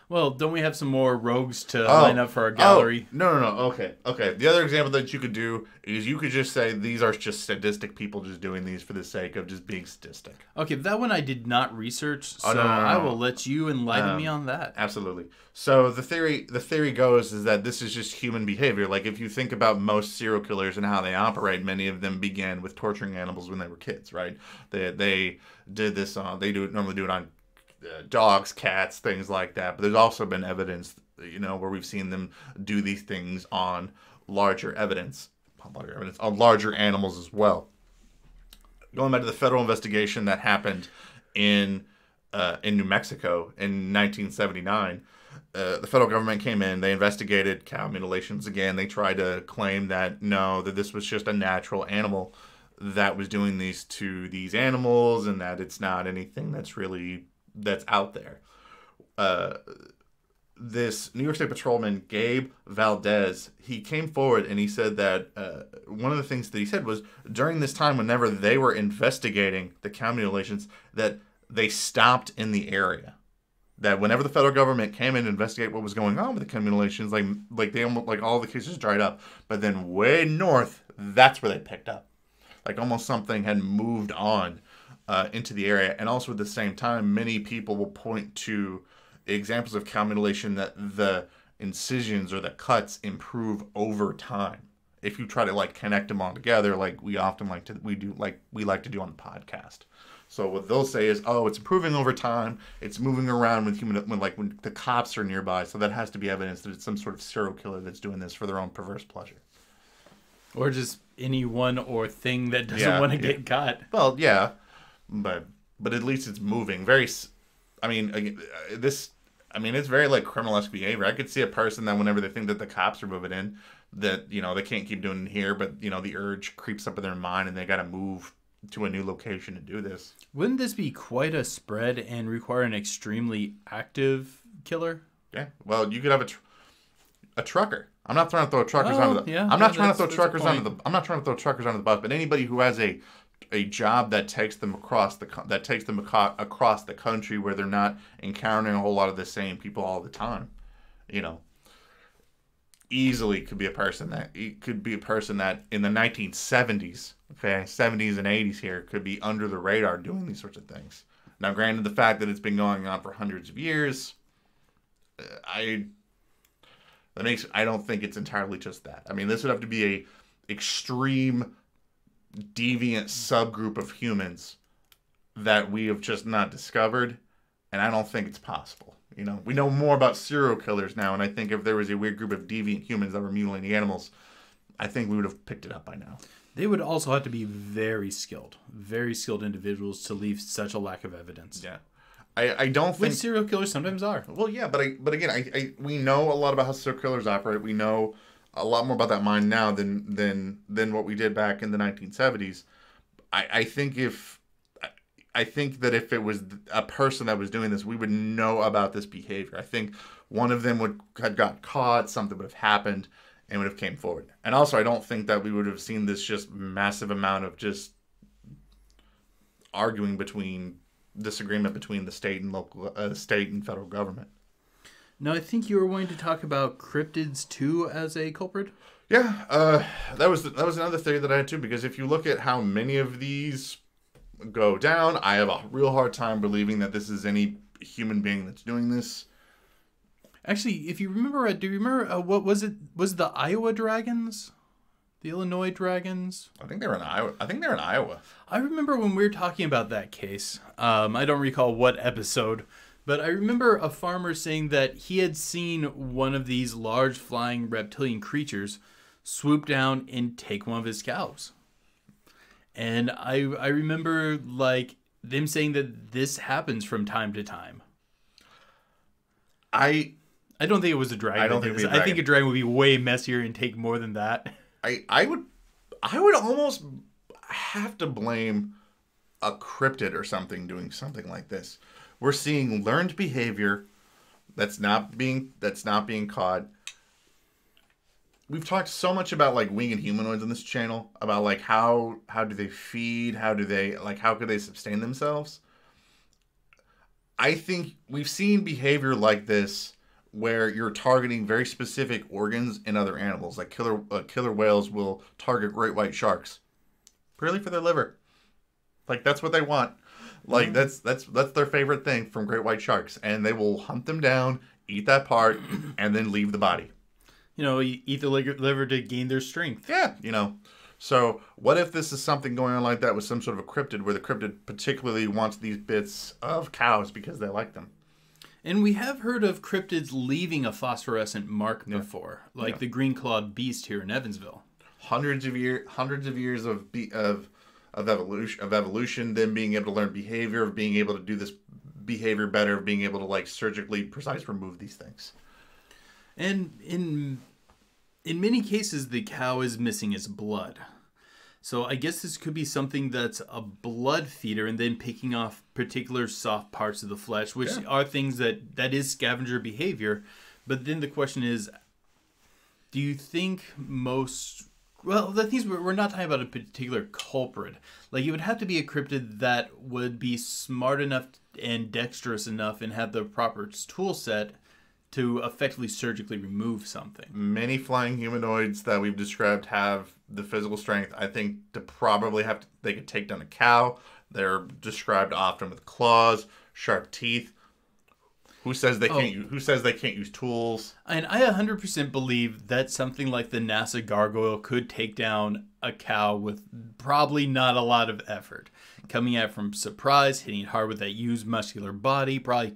Well, don't we have some more rogues to line up for our gallery? No. Okay. The other example that you could do is you could just say these are just sadistic people just doing these for the sake of just being sadistic. Okay, that one I did not research, so no. I will let you enlighten me on that. Absolutely. So the theory goes is that this is just human behavior. Like if you think about most serial killers and how they operate, many of them began with torturing animals when they were kids, right? They did this normally do it on dogs, cats, things like that. But there's also been evidence, where we've seen them do these things on larger animals as well. Going back to the federal investigation that happened in New Mexico in 1979, the federal government came in. They investigated cow mutilations again. They tried to claim that this was just a natural animal that was doing these to these animals, and that it's not anything that's out there. This New York State patrolman, Gabe Valdez, he came forward and he said that one of the things that he said was during this time, whenever they were investigating the cow mutilations, that they stopped in the area. That whenever the federal government came in to investigate what was going on with the cow mutilations, like they almost, like all the cases dried up. But then way north, that's where they picked up. Like almost something had moved on into the area. And also at the same time, many people will point to examples of cow mutilation that the incisions or the cuts improve over time. If you try to like connect them all together, like we like to do on the podcast. So what they'll say is, it's improving over time. It's moving around when the cops are nearby. So that has to be evidence that it's some sort of serial killer that's doing this for their own perverse pleasure. Or just anyone or thing that doesn't want to get caught. Well, yeah, but at least it's moving. It's very like criminal-esque behavior. I could see a person that whenever they think that the cops are moving in, that they can't keep doing it here, but the urge creeps up in their mind and they got to move to a new location to do this. Wouldn't this be quite a spread and require an extremely active killer? Yeah. Well, you could have a trucker. I'm not trying to throw truckers under the. I'm not trying to throw truckers under the. I'm not trying to throw truckers under the bus. But anybody who has a job that takes them across the country where they're not encountering a whole lot of the same people all the time, easily could be a person that in the 1970s, 70s and 80s here, could be under the radar doing these sorts of things. Now, granted, the fact that it's been going on for hundreds of years, I don't think it's entirely just that. I mean, this would have to be a extreme deviant subgroup of humans that we have just not discovered, and I don't think it's possible. We know more about serial killers now, and I think if there was a weird group of deviant humans that were mutilating animals, I think we would have picked it up by now. They would also have to be very skilled individuals to leave such a lack of evidence. Yeah. I don't think... Which serial killers sometimes are. Well, yeah, but again, we know a lot about how serial killers operate. We know a lot more about that mind now than what we did back in the 1970s. I think that if it was a person that was doing this, we would know about this behavior. I think one of them had got caught, something would have happened, and would have came forward. And also, I don't think that we would have seen this just massive amount of just disagreement between the state and federal government. Now, I think you were going to talk about cryptids too as a culprit. Yeah, that was another theory that I had too. Because if you look at how many of these go down, I have a real hard time believing that this is any human being that's doing this. Actually, if you remember, do you remember what was it? Was it the Iowa Dragons? The Illinois Dragons? I think they're in Iowa. I remember when we were talking about that case. I don't recall what episode, but I remember a farmer saying that he had seen one of these large flying reptilian creatures swoop down and take one of his cows. And I remember like them saying that this happens from time to time. I don't think it was a dragon. I think a dragon would be way messier and take more than that. I would almost have to blame a cryptid or something doing something like this. We're seeing learned behavior that's not being caught. We've talked so much about like winged humanoids on this channel, about like how do they feed, how could they sustain themselves. I think we've seen behavior like this where you're targeting very specific organs in other animals. Like killer whales will target great white sharks purely for their liver. Like that's what they want. Like that's their favorite thing from great white sharks, and they will hunt them down, eat that part, and then leave the body. You know, eat the liver to gain their strength. Yeah, you know. So what if this is something going on like that with some sort of a cryptid, where the cryptid particularly wants these bits of cows because they like them? And we have heard of cryptids leaving a phosphorescent mark before, like the green-clawed beast here in Evansville. Hundreds of years of evolution, them being able to learn behavior, of being able to do this behavior better, of being able to like surgically precise remove these things. And in many cases, the cow is missing its blood. So I guess this could be something that's a blood feeder and then picking off particular soft parts of the flesh, which are things that is scavenger behavior. But then the question is, do you think well, the things we're not talking about a particular culprit. Like it would have to be a cryptid that would be smart enough and dexterous enough and have the proper tool set to effectively surgically remove something. Many flying humanoids that we've described have the physical strength, I think, to probably they could take down a cow. They're described often with claws, sharp teeth. Who says they can't use tools? And I 100% believe that something like the NASA gargoyle could take down a cow with probably not a lot of effort. Coming at it from surprise, hitting it hard with that used muscular body, probably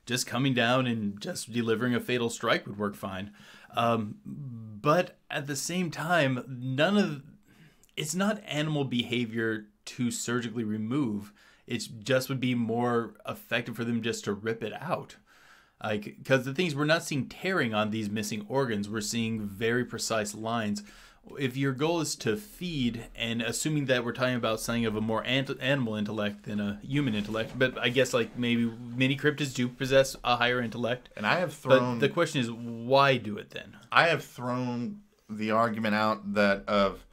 just coming down and just delivering a fatal strike would work fine. But at the same time, it's not animal behavior to surgically remove. It just would be more effective for them just to rip it out. Because the things, we're not seeing tearing on these missing organs. We're seeing very precise lines. If your goal is to feed, and assuming that we're talking about something of a more animal intellect than a human intellect, but I guess like maybe many cryptids do possess a higher intellect. And I have thrown... But the question is, why do it then? I have thrown the argument out that of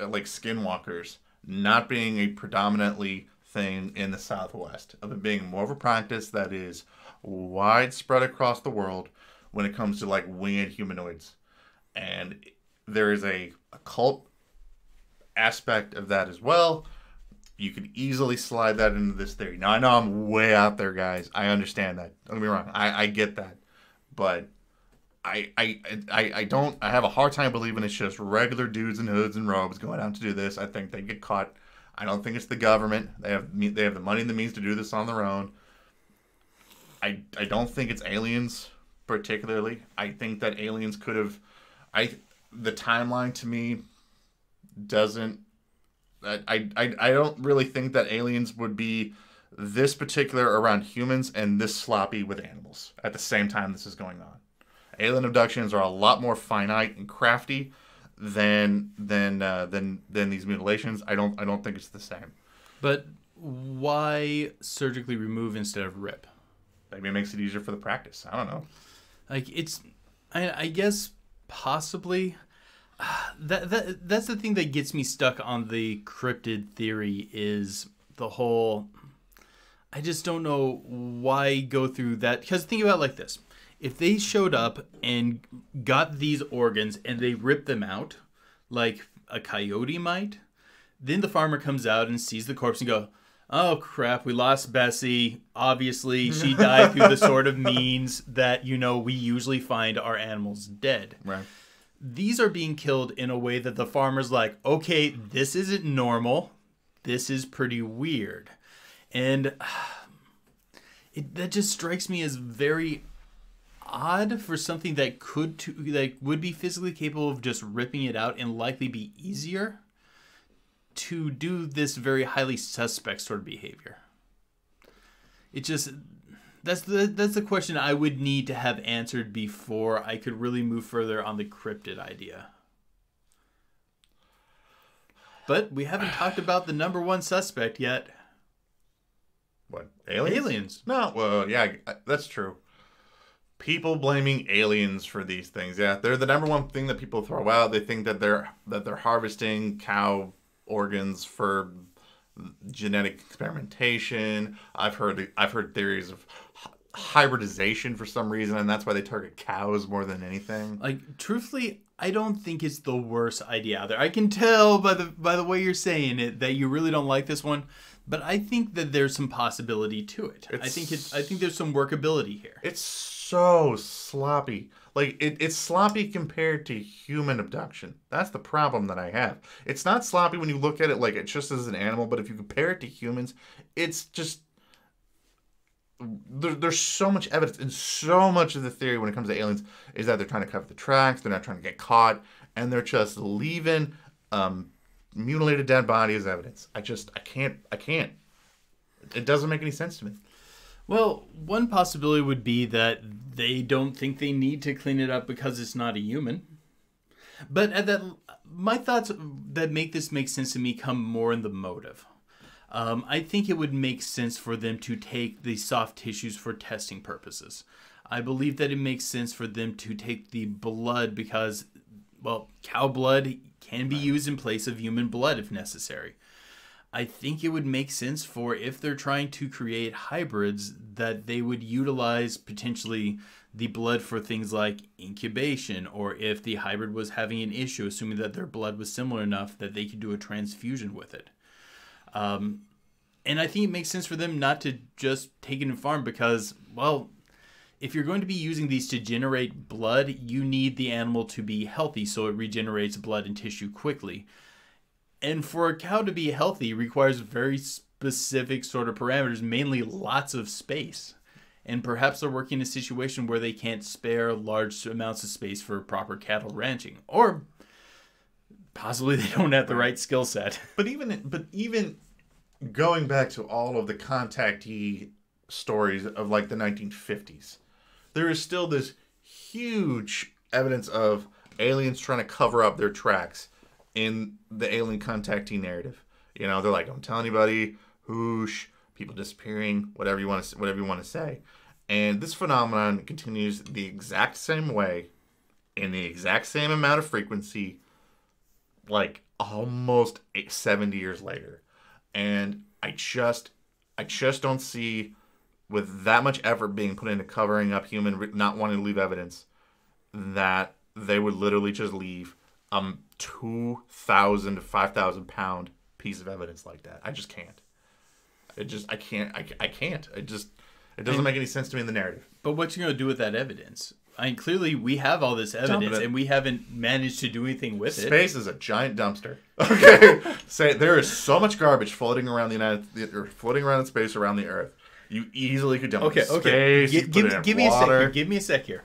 like skinwalkers not being a predominantly thing in the Southwest, of it being more of a practice that is widespread across the world when it comes to like winged humanoids. And there is a cult aspect of that as well. You could easily slide that into this theory. Now I know I'm way out there, guys. I understand that. Don't get me wrong. I get that. But I have a hard time believing it's just regular dudes in hoods and robes going out to do this. I think they get caught. I don't think it's the government. They have the money and the means to do this on their own. I don't think it's aliens particularly. I think that aliens could have... The timeline to me doesn't... I don't really think that aliens would be this particular around humans and this sloppy with animals at the same time this is going on. Alien abductions are a lot more finite and crafty than these mutilations. I don't think it's the same. But why surgically remove instead of rip? Maybe it makes it easier for the practice. I don't know. Like I guess possibly. That's the thing that gets me stuck on the cryptid theory is the whole. I just don't know why go through that, because think about it like this. If they showed up and got these organs and they ripped them out, like a coyote might, then the farmer comes out and sees the corpse and go, oh crap, we lost Bessie. Obviously, she died through the sort of means that, we usually find our animals dead. Right. These are being killed in a way that the farmer's like, okay, this isn't normal. This is pretty weird. And that just strikes me as very odd for something that would be physically capable of just ripping it out and likely be easier to do this very highly suspect sort of behavior. It just... That's the question I would need to have answered before I could really move further on the cryptid idea. but we haven't talked about the number one suspect yet. What? Aliens? Aliens. No, well, yeah, that's true. People blaming aliens for these things. Yeah, they're the number one thing that people throw out. They think that they're harvesting cow organs for genetic experimentation. I've heard theories of hybridization for some reason, and that's why they target cows more than anything. Like, truthfully, I don't think it's the worst idea out there. I can tell by the way you're saying it that you really don't like this one, but I think that there's some possibility to it. I think there's some workability here. It's so sloppy. Like, it's sloppy compared to human abduction. That's the problem that I have. It's not sloppy when you look at it like it's just as an animal, but if you compare it to humans, it's just... There's so much evidence, and so much of the theory when it comes to aliens is that they're trying to cover the tracks, they're not trying to get caught, and they're just leaving mutilated dead body as evidence. I can't. It doesn't make any sense to me. Well, one possibility would be that they don't think they need to clean it up because it's not a human. But my thoughts that make this make sense to me come more in the motive. I think it would make sense for them to take the soft tissues for testing purposes. I believe that it makes sense for them to take the blood because, well, cow blood can be used in place of human blood if necessary. I think it would make sense for, if they're trying to create hybrids, that they would utilize potentially the blood for things like incubation, or if the hybrid was having an issue, assuming that their blood was similar enough that they could do a transfusion with it. And I think it makes sense for them not to just take it and farm because, well, if you're going to be using these to generate blood, you need the animal to be healthy so it regenerates blood and tissue quickly. And for a cow to be healthy requires very specific sort of parameters, mainly lots of space. And perhaps they're working in a situation where they can't spare large amounts of space for proper cattle ranching. Or possibly they don't have the right skill set. But even going back to all of the contactee stories of like the 1950s, there is still this huge evidence of aliens trying to cover up their tracks in the alien contactee narrative. You know, they're like, don't tell anybody, whoosh, people disappearing, whatever you want to say. And this phenomenon continues the exact same way, in the exact same amount of frequency, like almost 70 years later. And I just don't see, with that much effort being put into covering up human not wanting to leave evidence, that they would literally just leave 2,000 to 5,000 pound piece of evidence like that. I just can't. I can't. It doesn't make any sense to me in the narrative. But what you going to do with that evidence? I mean, clearly we have all this evidence and we haven't managed to do anything with it. Space is a giant dumpster. Okay, there is so much garbage floating around floating around in space around the Earth. You easily could dump it in space. Give me a sec here. Give me a sec here.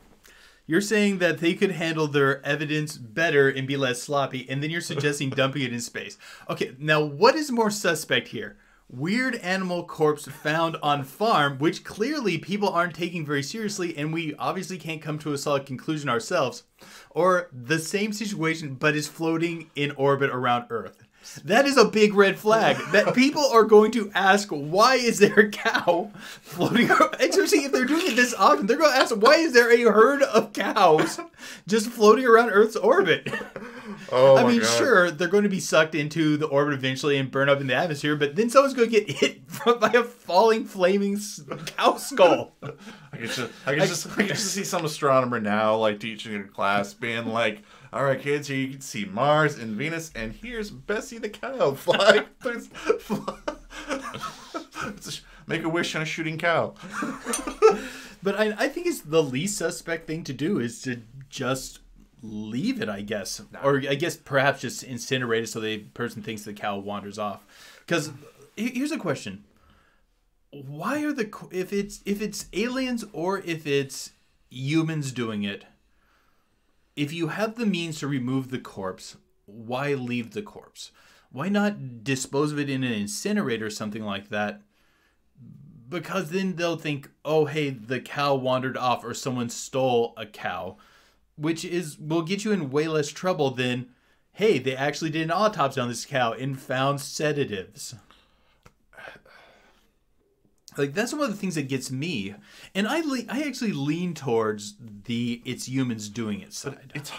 You're saying that they could handle their evidence better and be less sloppy, and then you're suggesting dumping it in space. Okay, now what is more suspect here? Weird animal corpse found on farm, which clearly people aren't taking very seriously, and we obviously can't come to a solid conclusion ourselves, or the same situation but is floating in orbit around Earth. That is a big red flag that people are going to ask, why is there a cow floating around? Especially if they're doing it this often, they're going to ask, why is there a herd of cows just floating around Earth's orbit? Oh, I mean, God. sure, they're going to be sucked into the orbit eventually and burn up in the atmosphere, but then someone's going to get hit by a falling, flaming cow skull. I can just see some astronomer now, like, teaching a class, being like, all right, kids, here you can see Mars and Venus, and here's Bessie the cow flying. Make a wish on a shooting cow. But I think it's the least suspect thing to do is to just leave it, I guess. Or I guess perhaps just incinerate it so the person thinks the cow wanders off. Because here's a question. Why are if it's aliens or if it's humans doing it, if you have the means to remove the corpse, why leave the corpse? Why not dispose of it in an incinerator or something like that? Because then they'll think, oh, hey, the cow wandered off or someone stole a cow, which will get you in way less trouble than, hey, they actually did an autopsy on this cow and found sedatives. Like, that's one of the things that gets me. And I actually lean towards the it's humans doing it side. It's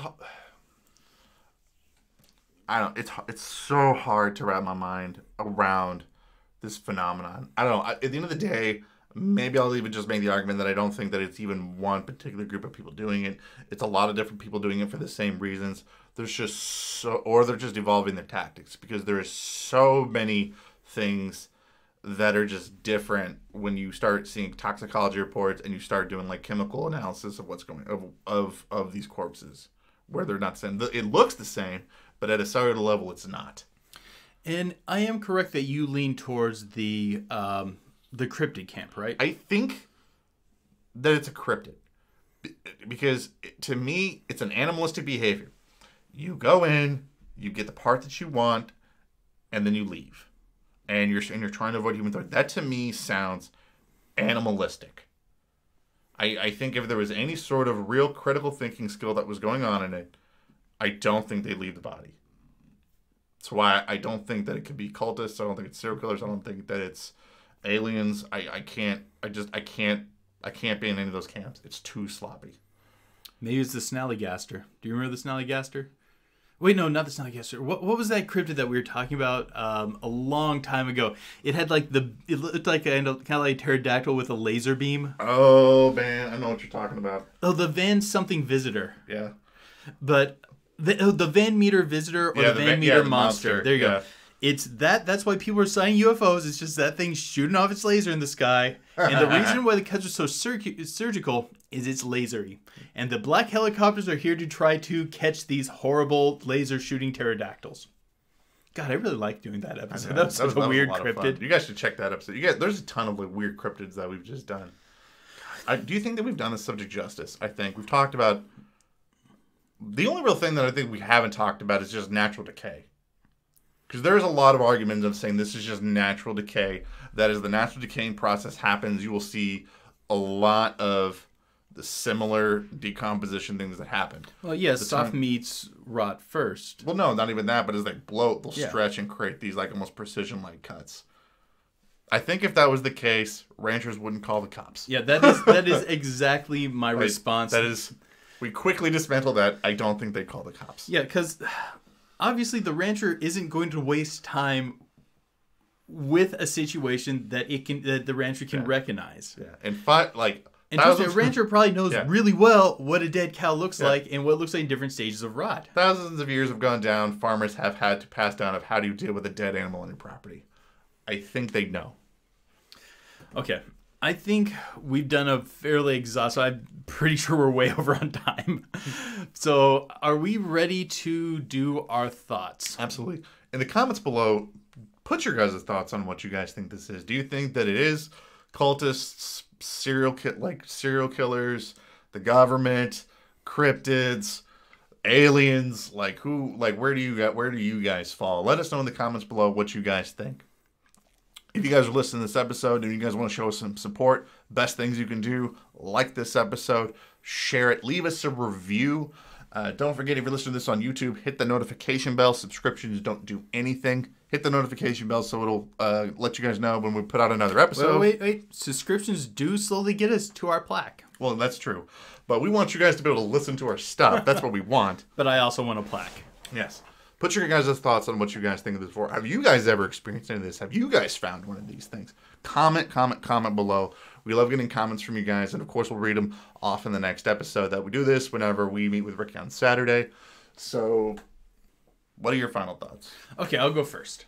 so hard to wrap my mind around this phenomenon. I don't know. At the end of the day, maybe I'll even just make the argument that I don't think that it's even one particular group of people doing it. It's a lot of different people doing it for the same reasons. There's just or they're just evolving their tactics, because there is so many things that are just different when you start seeing toxicology reports and you start doing like chemical analysis of what's going of these corpses, where they're not saying it looks the same, but at a cellular level it's not. And I am correct that you lean towards the cryptid camp, right? I think that it's a cryptid, because to me it's an animalistic behavior. You go in, you get the part that you want, and then you leave. And you're trying to avoid human threat. That to me sounds animalistic. I think if there was any sort of real critical thinking skill that was going on in it, I don't think they'd leave the body. That's why I don't think that it could be cultists. I don't think it's serial killers. I don't think that it's aliens. I can't be in any of those camps. It's too sloppy. Maybe it's the snallygaster. Do you remember the snallygaster? Wait, no, not the snallygaster. What was that cryptid that we were talking about a long time ago? It had like it looked like kind of like a pterodactyl with a laser beam. Oh man, I know what you're talking about. Oh, the Van something visitor. Yeah. But the Van Meter visitor or the Van Meter monster. There you go. It's that's why people are sighting UFOs. It's just that thing shooting off its laser in the sky. And the reason why the cuts are so surgical is it's lasery. And the black helicopters are here to try to catch these horrible laser shooting pterodactyls. God, I really like doing that episode. That was such a weird cryptid. You guys should check that episode. There's a ton of like weird cryptids that we've just done. Do you think that we've done this subject justice? I think we've talked about. The only real thing that I think we haven't talked about is just natural decay. Because there's a lot of arguments of saying this is just natural decay. That as the natural decaying process happens, you will see a lot of the similar decomposition things that happen. Well, yes, soft meats rot first. Well, no, not even that. But as they bloat, they'll stretch and create these like almost precision-like cuts. I think if that was the case, ranchers wouldn't call the cops. Yeah, that is exactly my response. That is, we quickly dismantle that. I don't think they'd call the cops. Yeah, because obviously the rancher isn't going to waste time with a situation that the rancher can recognize. Yeah, and a rancher probably knows really well what a dead cow looks like and what it looks like in different stages of rot. Thousands of years have gone down. Farmers have had to pass down of how do you deal with a dead animal on your property. I think they know. Okay. I think we've done a fairly exhaustive. I'm pretty sure we're way over on time. So are we ready to do our thoughts? Absolutely. In the comments below, put your guys' thoughts on what you guys think this is. Do you think that it is cultists, serial killers, the government, cryptids, aliens? Where do you guys fall? Let us know in the comments below what you guys think. If you guys are listening to this episode and you guys want to show us some support, best things you can do, like this episode, share it, leave us a review. Don't forget, if you're listening to this on YouTube, hit the notification bell. Subscriptions don't do anything. Hit the notification bell so it'll let you guys know when we put out another episode. Wait. Subscriptions do slowly get us to our plaque. Well, that's true. But we want you guys to be able to listen to our stuff. That's what we want. But I also want a plaque. Yes. Put your guys' thoughts on what you guys think of this before. Have you guys ever experienced any of this? Have you guys found one of these things? Comment below. We love getting comments from you guys. And, of course, we'll read them off in the next episode that we do this whenever we meet with Ricky on Saturday. So, what are your final thoughts? Okay, I'll go first.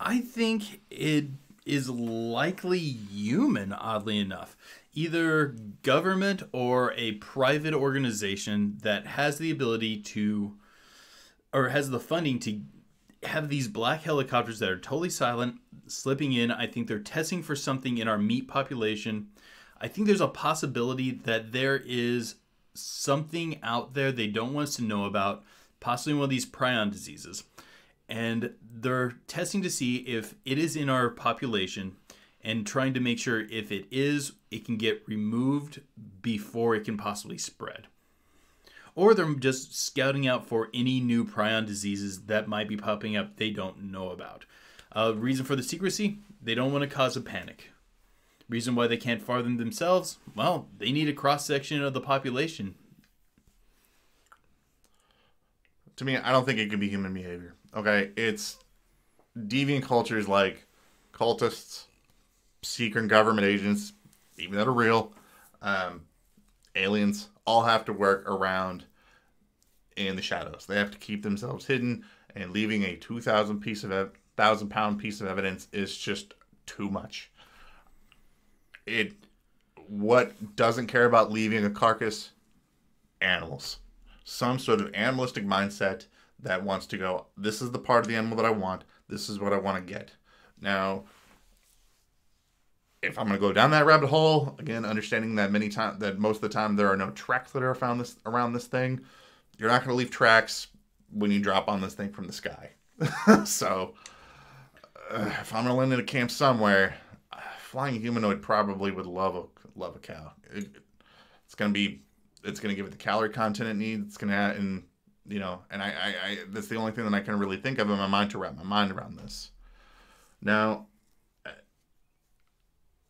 I think it is likely human, oddly enough. Either government or a private organization that has the ability to... or has the funding to have these black helicopters that are totally silent, slipping in. I think they're testing for something in our meat population. I think there's a possibility that there is something out there they don't want us to know about, possibly one of these prion diseases. And they're testing to see if it is in our population and trying to make sure if it is, it can get removed before it can possibly spread. Or they're just scouting out for any new prion diseases that might be popping up they don't know about. Reason for the secrecy? They don't want to cause a panic. Reason why they can't farm them themselves? Well, they need a cross-section of the population. To me, I don't think it can be human behavior. Okay? It's deviant cultures like cultists, secret government agents, even that are real, aliens, all have to work around in the shadows. They have to keep themselves hidden, and leaving a 2,000 pound piece of evidence is just too much. What doesn't care about leaving a carcass? Animals. Some sort of animalistic mindset that wants to go, this is the part of the animal that I want. This is what I want to get. Now, if I'm going to go down that rabbit hole, again, understanding that most of the time there are no tracks that are found around this thing, you're not going to leave tracks when you drop on this thing from the sky. So, if I'm going to land in a camp somewhere, flying humanoid probably would love a cow. It's going to give it the calorie content it needs. It's going to add, and that's the only thing that I can really think of in my mind to wrap my mind around this. Now,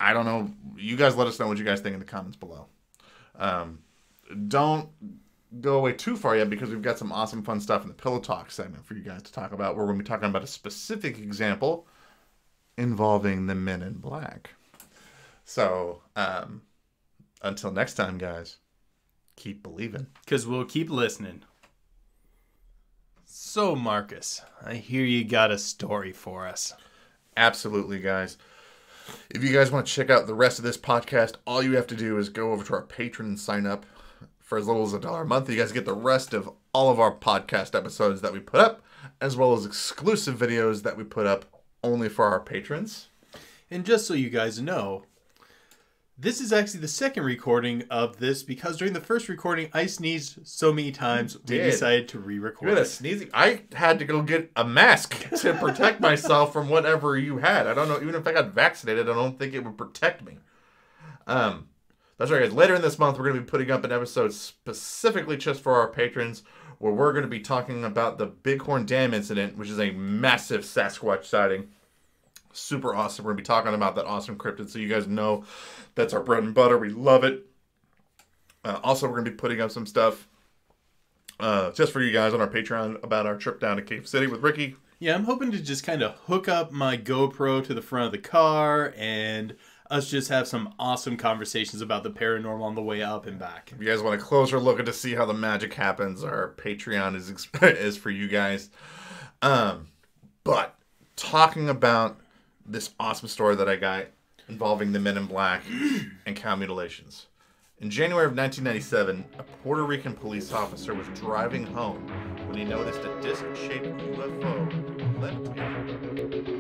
I don't know. You guys let us know what you guys think in the comments below. Don't go away too far yet, because we've got some awesome fun stuff in the Pillow Talk segment for you guys to talk about, where we're going to be talking about a specific example involving the Men in Black. So, until next time, guys, keep believing. Because we'll keep listening. So, Marcus, I hear you got a story for us. Absolutely, guys. If you guys want to check out the rest of this podcast, all you have to do is go over to our Patreon and sign up for as little as $1 a month. You guys get the rest of all of our podcast episodes that we put up, as well as exclusive videos that we put up only for our patrons. And just so you guys know, this is actually the second recording of this, because during the first recording, I sneezed so many times, we decided to re-record it. You had a sneezing. I had to go get a mask to protect myself from whatever you had. I don't know. Even if I got vaccinated, I don't think it would protect me. That's right, guys. Later in this month, we're going to be putting up an episode specifically just for our patrons, where we're going to be talking about the Bighorn Dam incident, which is a massive Sasquatch sighting. Super awesome. We're going to be talking about that awesome cryptid, so you guys know that's our bread and butter. We love it. Also, we're going to be putting up some stuff just for you guys on our Patreon about our trip down to Cave City with Ricky. Yeah, I'm hoping to just kind of hook up my GoPro to the front of the car and us just have some awesome conversations about the paranormal on the way up and back. If you guys want a closer look at to see how the magic happens, our Patreon is for you guys. But talking about this awesome story that I got involving the Men in Black and cow mutilations. In January of 1997, a Puerto Rican police officer was driving home when he noticed a disc-shaped UFO levitating.